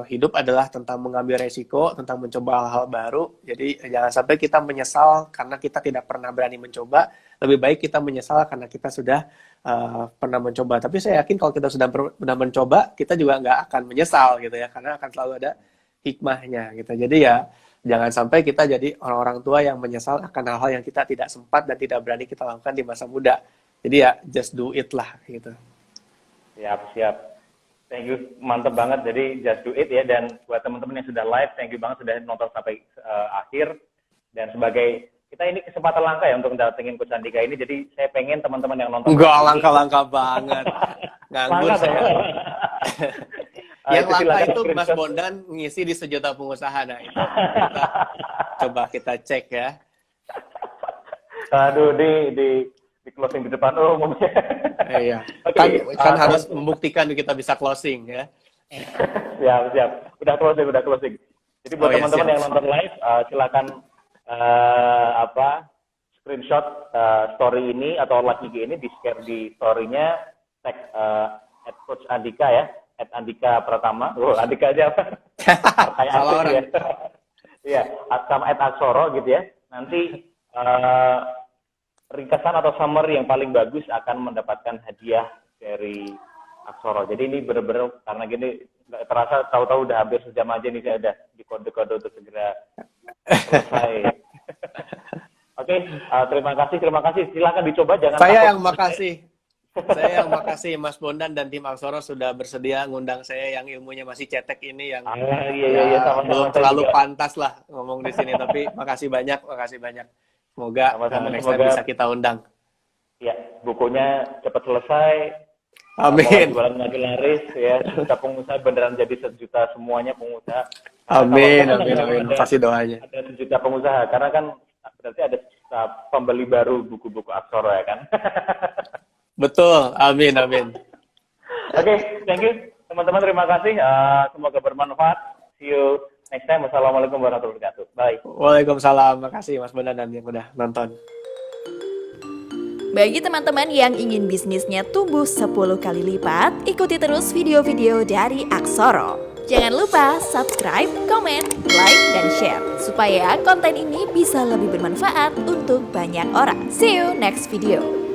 hidup adalah tentang mengambil resiko, tentang mencoba hal-hal baru. Jadi jangan sampai kita menyesal karena kita tidak pernah berani mencoba. Lebih baik kita menyesal karena kita sudah pernah mencoba. Tapi saya yakin kalau kita sudah pernah mencoba, kita juga nggak akan menyesal gitu ya, karena akan selalu ada hikmahnya gitu. Jadi ya jangan sampai kita jadi orang-orang tua yang menyesal akan hal-hal yang kita tidak sempat dan tidak berani kita lakukan di masa muda. Jadi ya just do it lah gitu. Siap. Thank you, mantep banget. Jadi just do it ya. Dan buat teman-teman yang sudah live, thank you banget sudah nonton sampai akhir. Dan sebagai kita ini kesempatan langka ya untuk datengin Coach Andika ini. Jadi saya pengen teman-teman yang nonton. Enggak, langka-langka banget. Nganggur saya. Yang langka itu Mas Bondan ngisi di Sejuta Pengusaha. Nah itu coba kita cek ya. Aduh, di closing di depan umum. Iya. Kan harus membuktikan kita bisa closing ya. Siap. Udah closing. Jadi buat teman-teman yang nonton live, silakan screenshot story ini atau live IG ini, di-share di story-nya, tag @Coach Andika ya. @Andika Pratama. Andika aja apa? Salah orang. Ya. Iya, sama @Aksoro gitu ya. Nanti ringkasan atau summary yang paling bagus akan mendapatkan hadiah dari Aksoro. Jadi ini benar-benar karena gini nggak terasa, tahu-tahu udah hampir sejam aja nih, saya udah di kode-kode untuk segera selesai. Oke, terima kasih. Silakan dicoba, jangan Saya yang makasih Mas Bondan dan tim Aksoro sudah bersedia ngundang saya yang ilmunya masih cetek ini, yang belum terlalu pantas lah ngomong di sini, tapi makasih banyak. Semoga next time bisa kita undang. Ya, bukunya cepat selesai. Amin. Jualan lagi laris ya. Kita pengusaha beneran jadi 1 juta semuanya pengusaha. Amin. Kasih doanya. Ada 1 juta pengusaha karena kan berarti ada pembeli baru buku-buku Aksoro ya kan. Betul. Amin. Oke, thank you teman-teman, terima kasih. Semoga bermanfaat. See you next time. Wassalamualaikum warahmatullahi wabarakatuh. Bye. Waalaikumsalam. Makasih Mas Bondan dan yang udah nonton. Bagi teman-teman yang ingin bisnisnya tumbuh 10 kali lipat, ikuti terus video-video dari Aksoro. Jangan lupa subscribe, komen, like, dan share supaya konten ini bisa lebih bermanfaat untuk banyak orang. See you next video.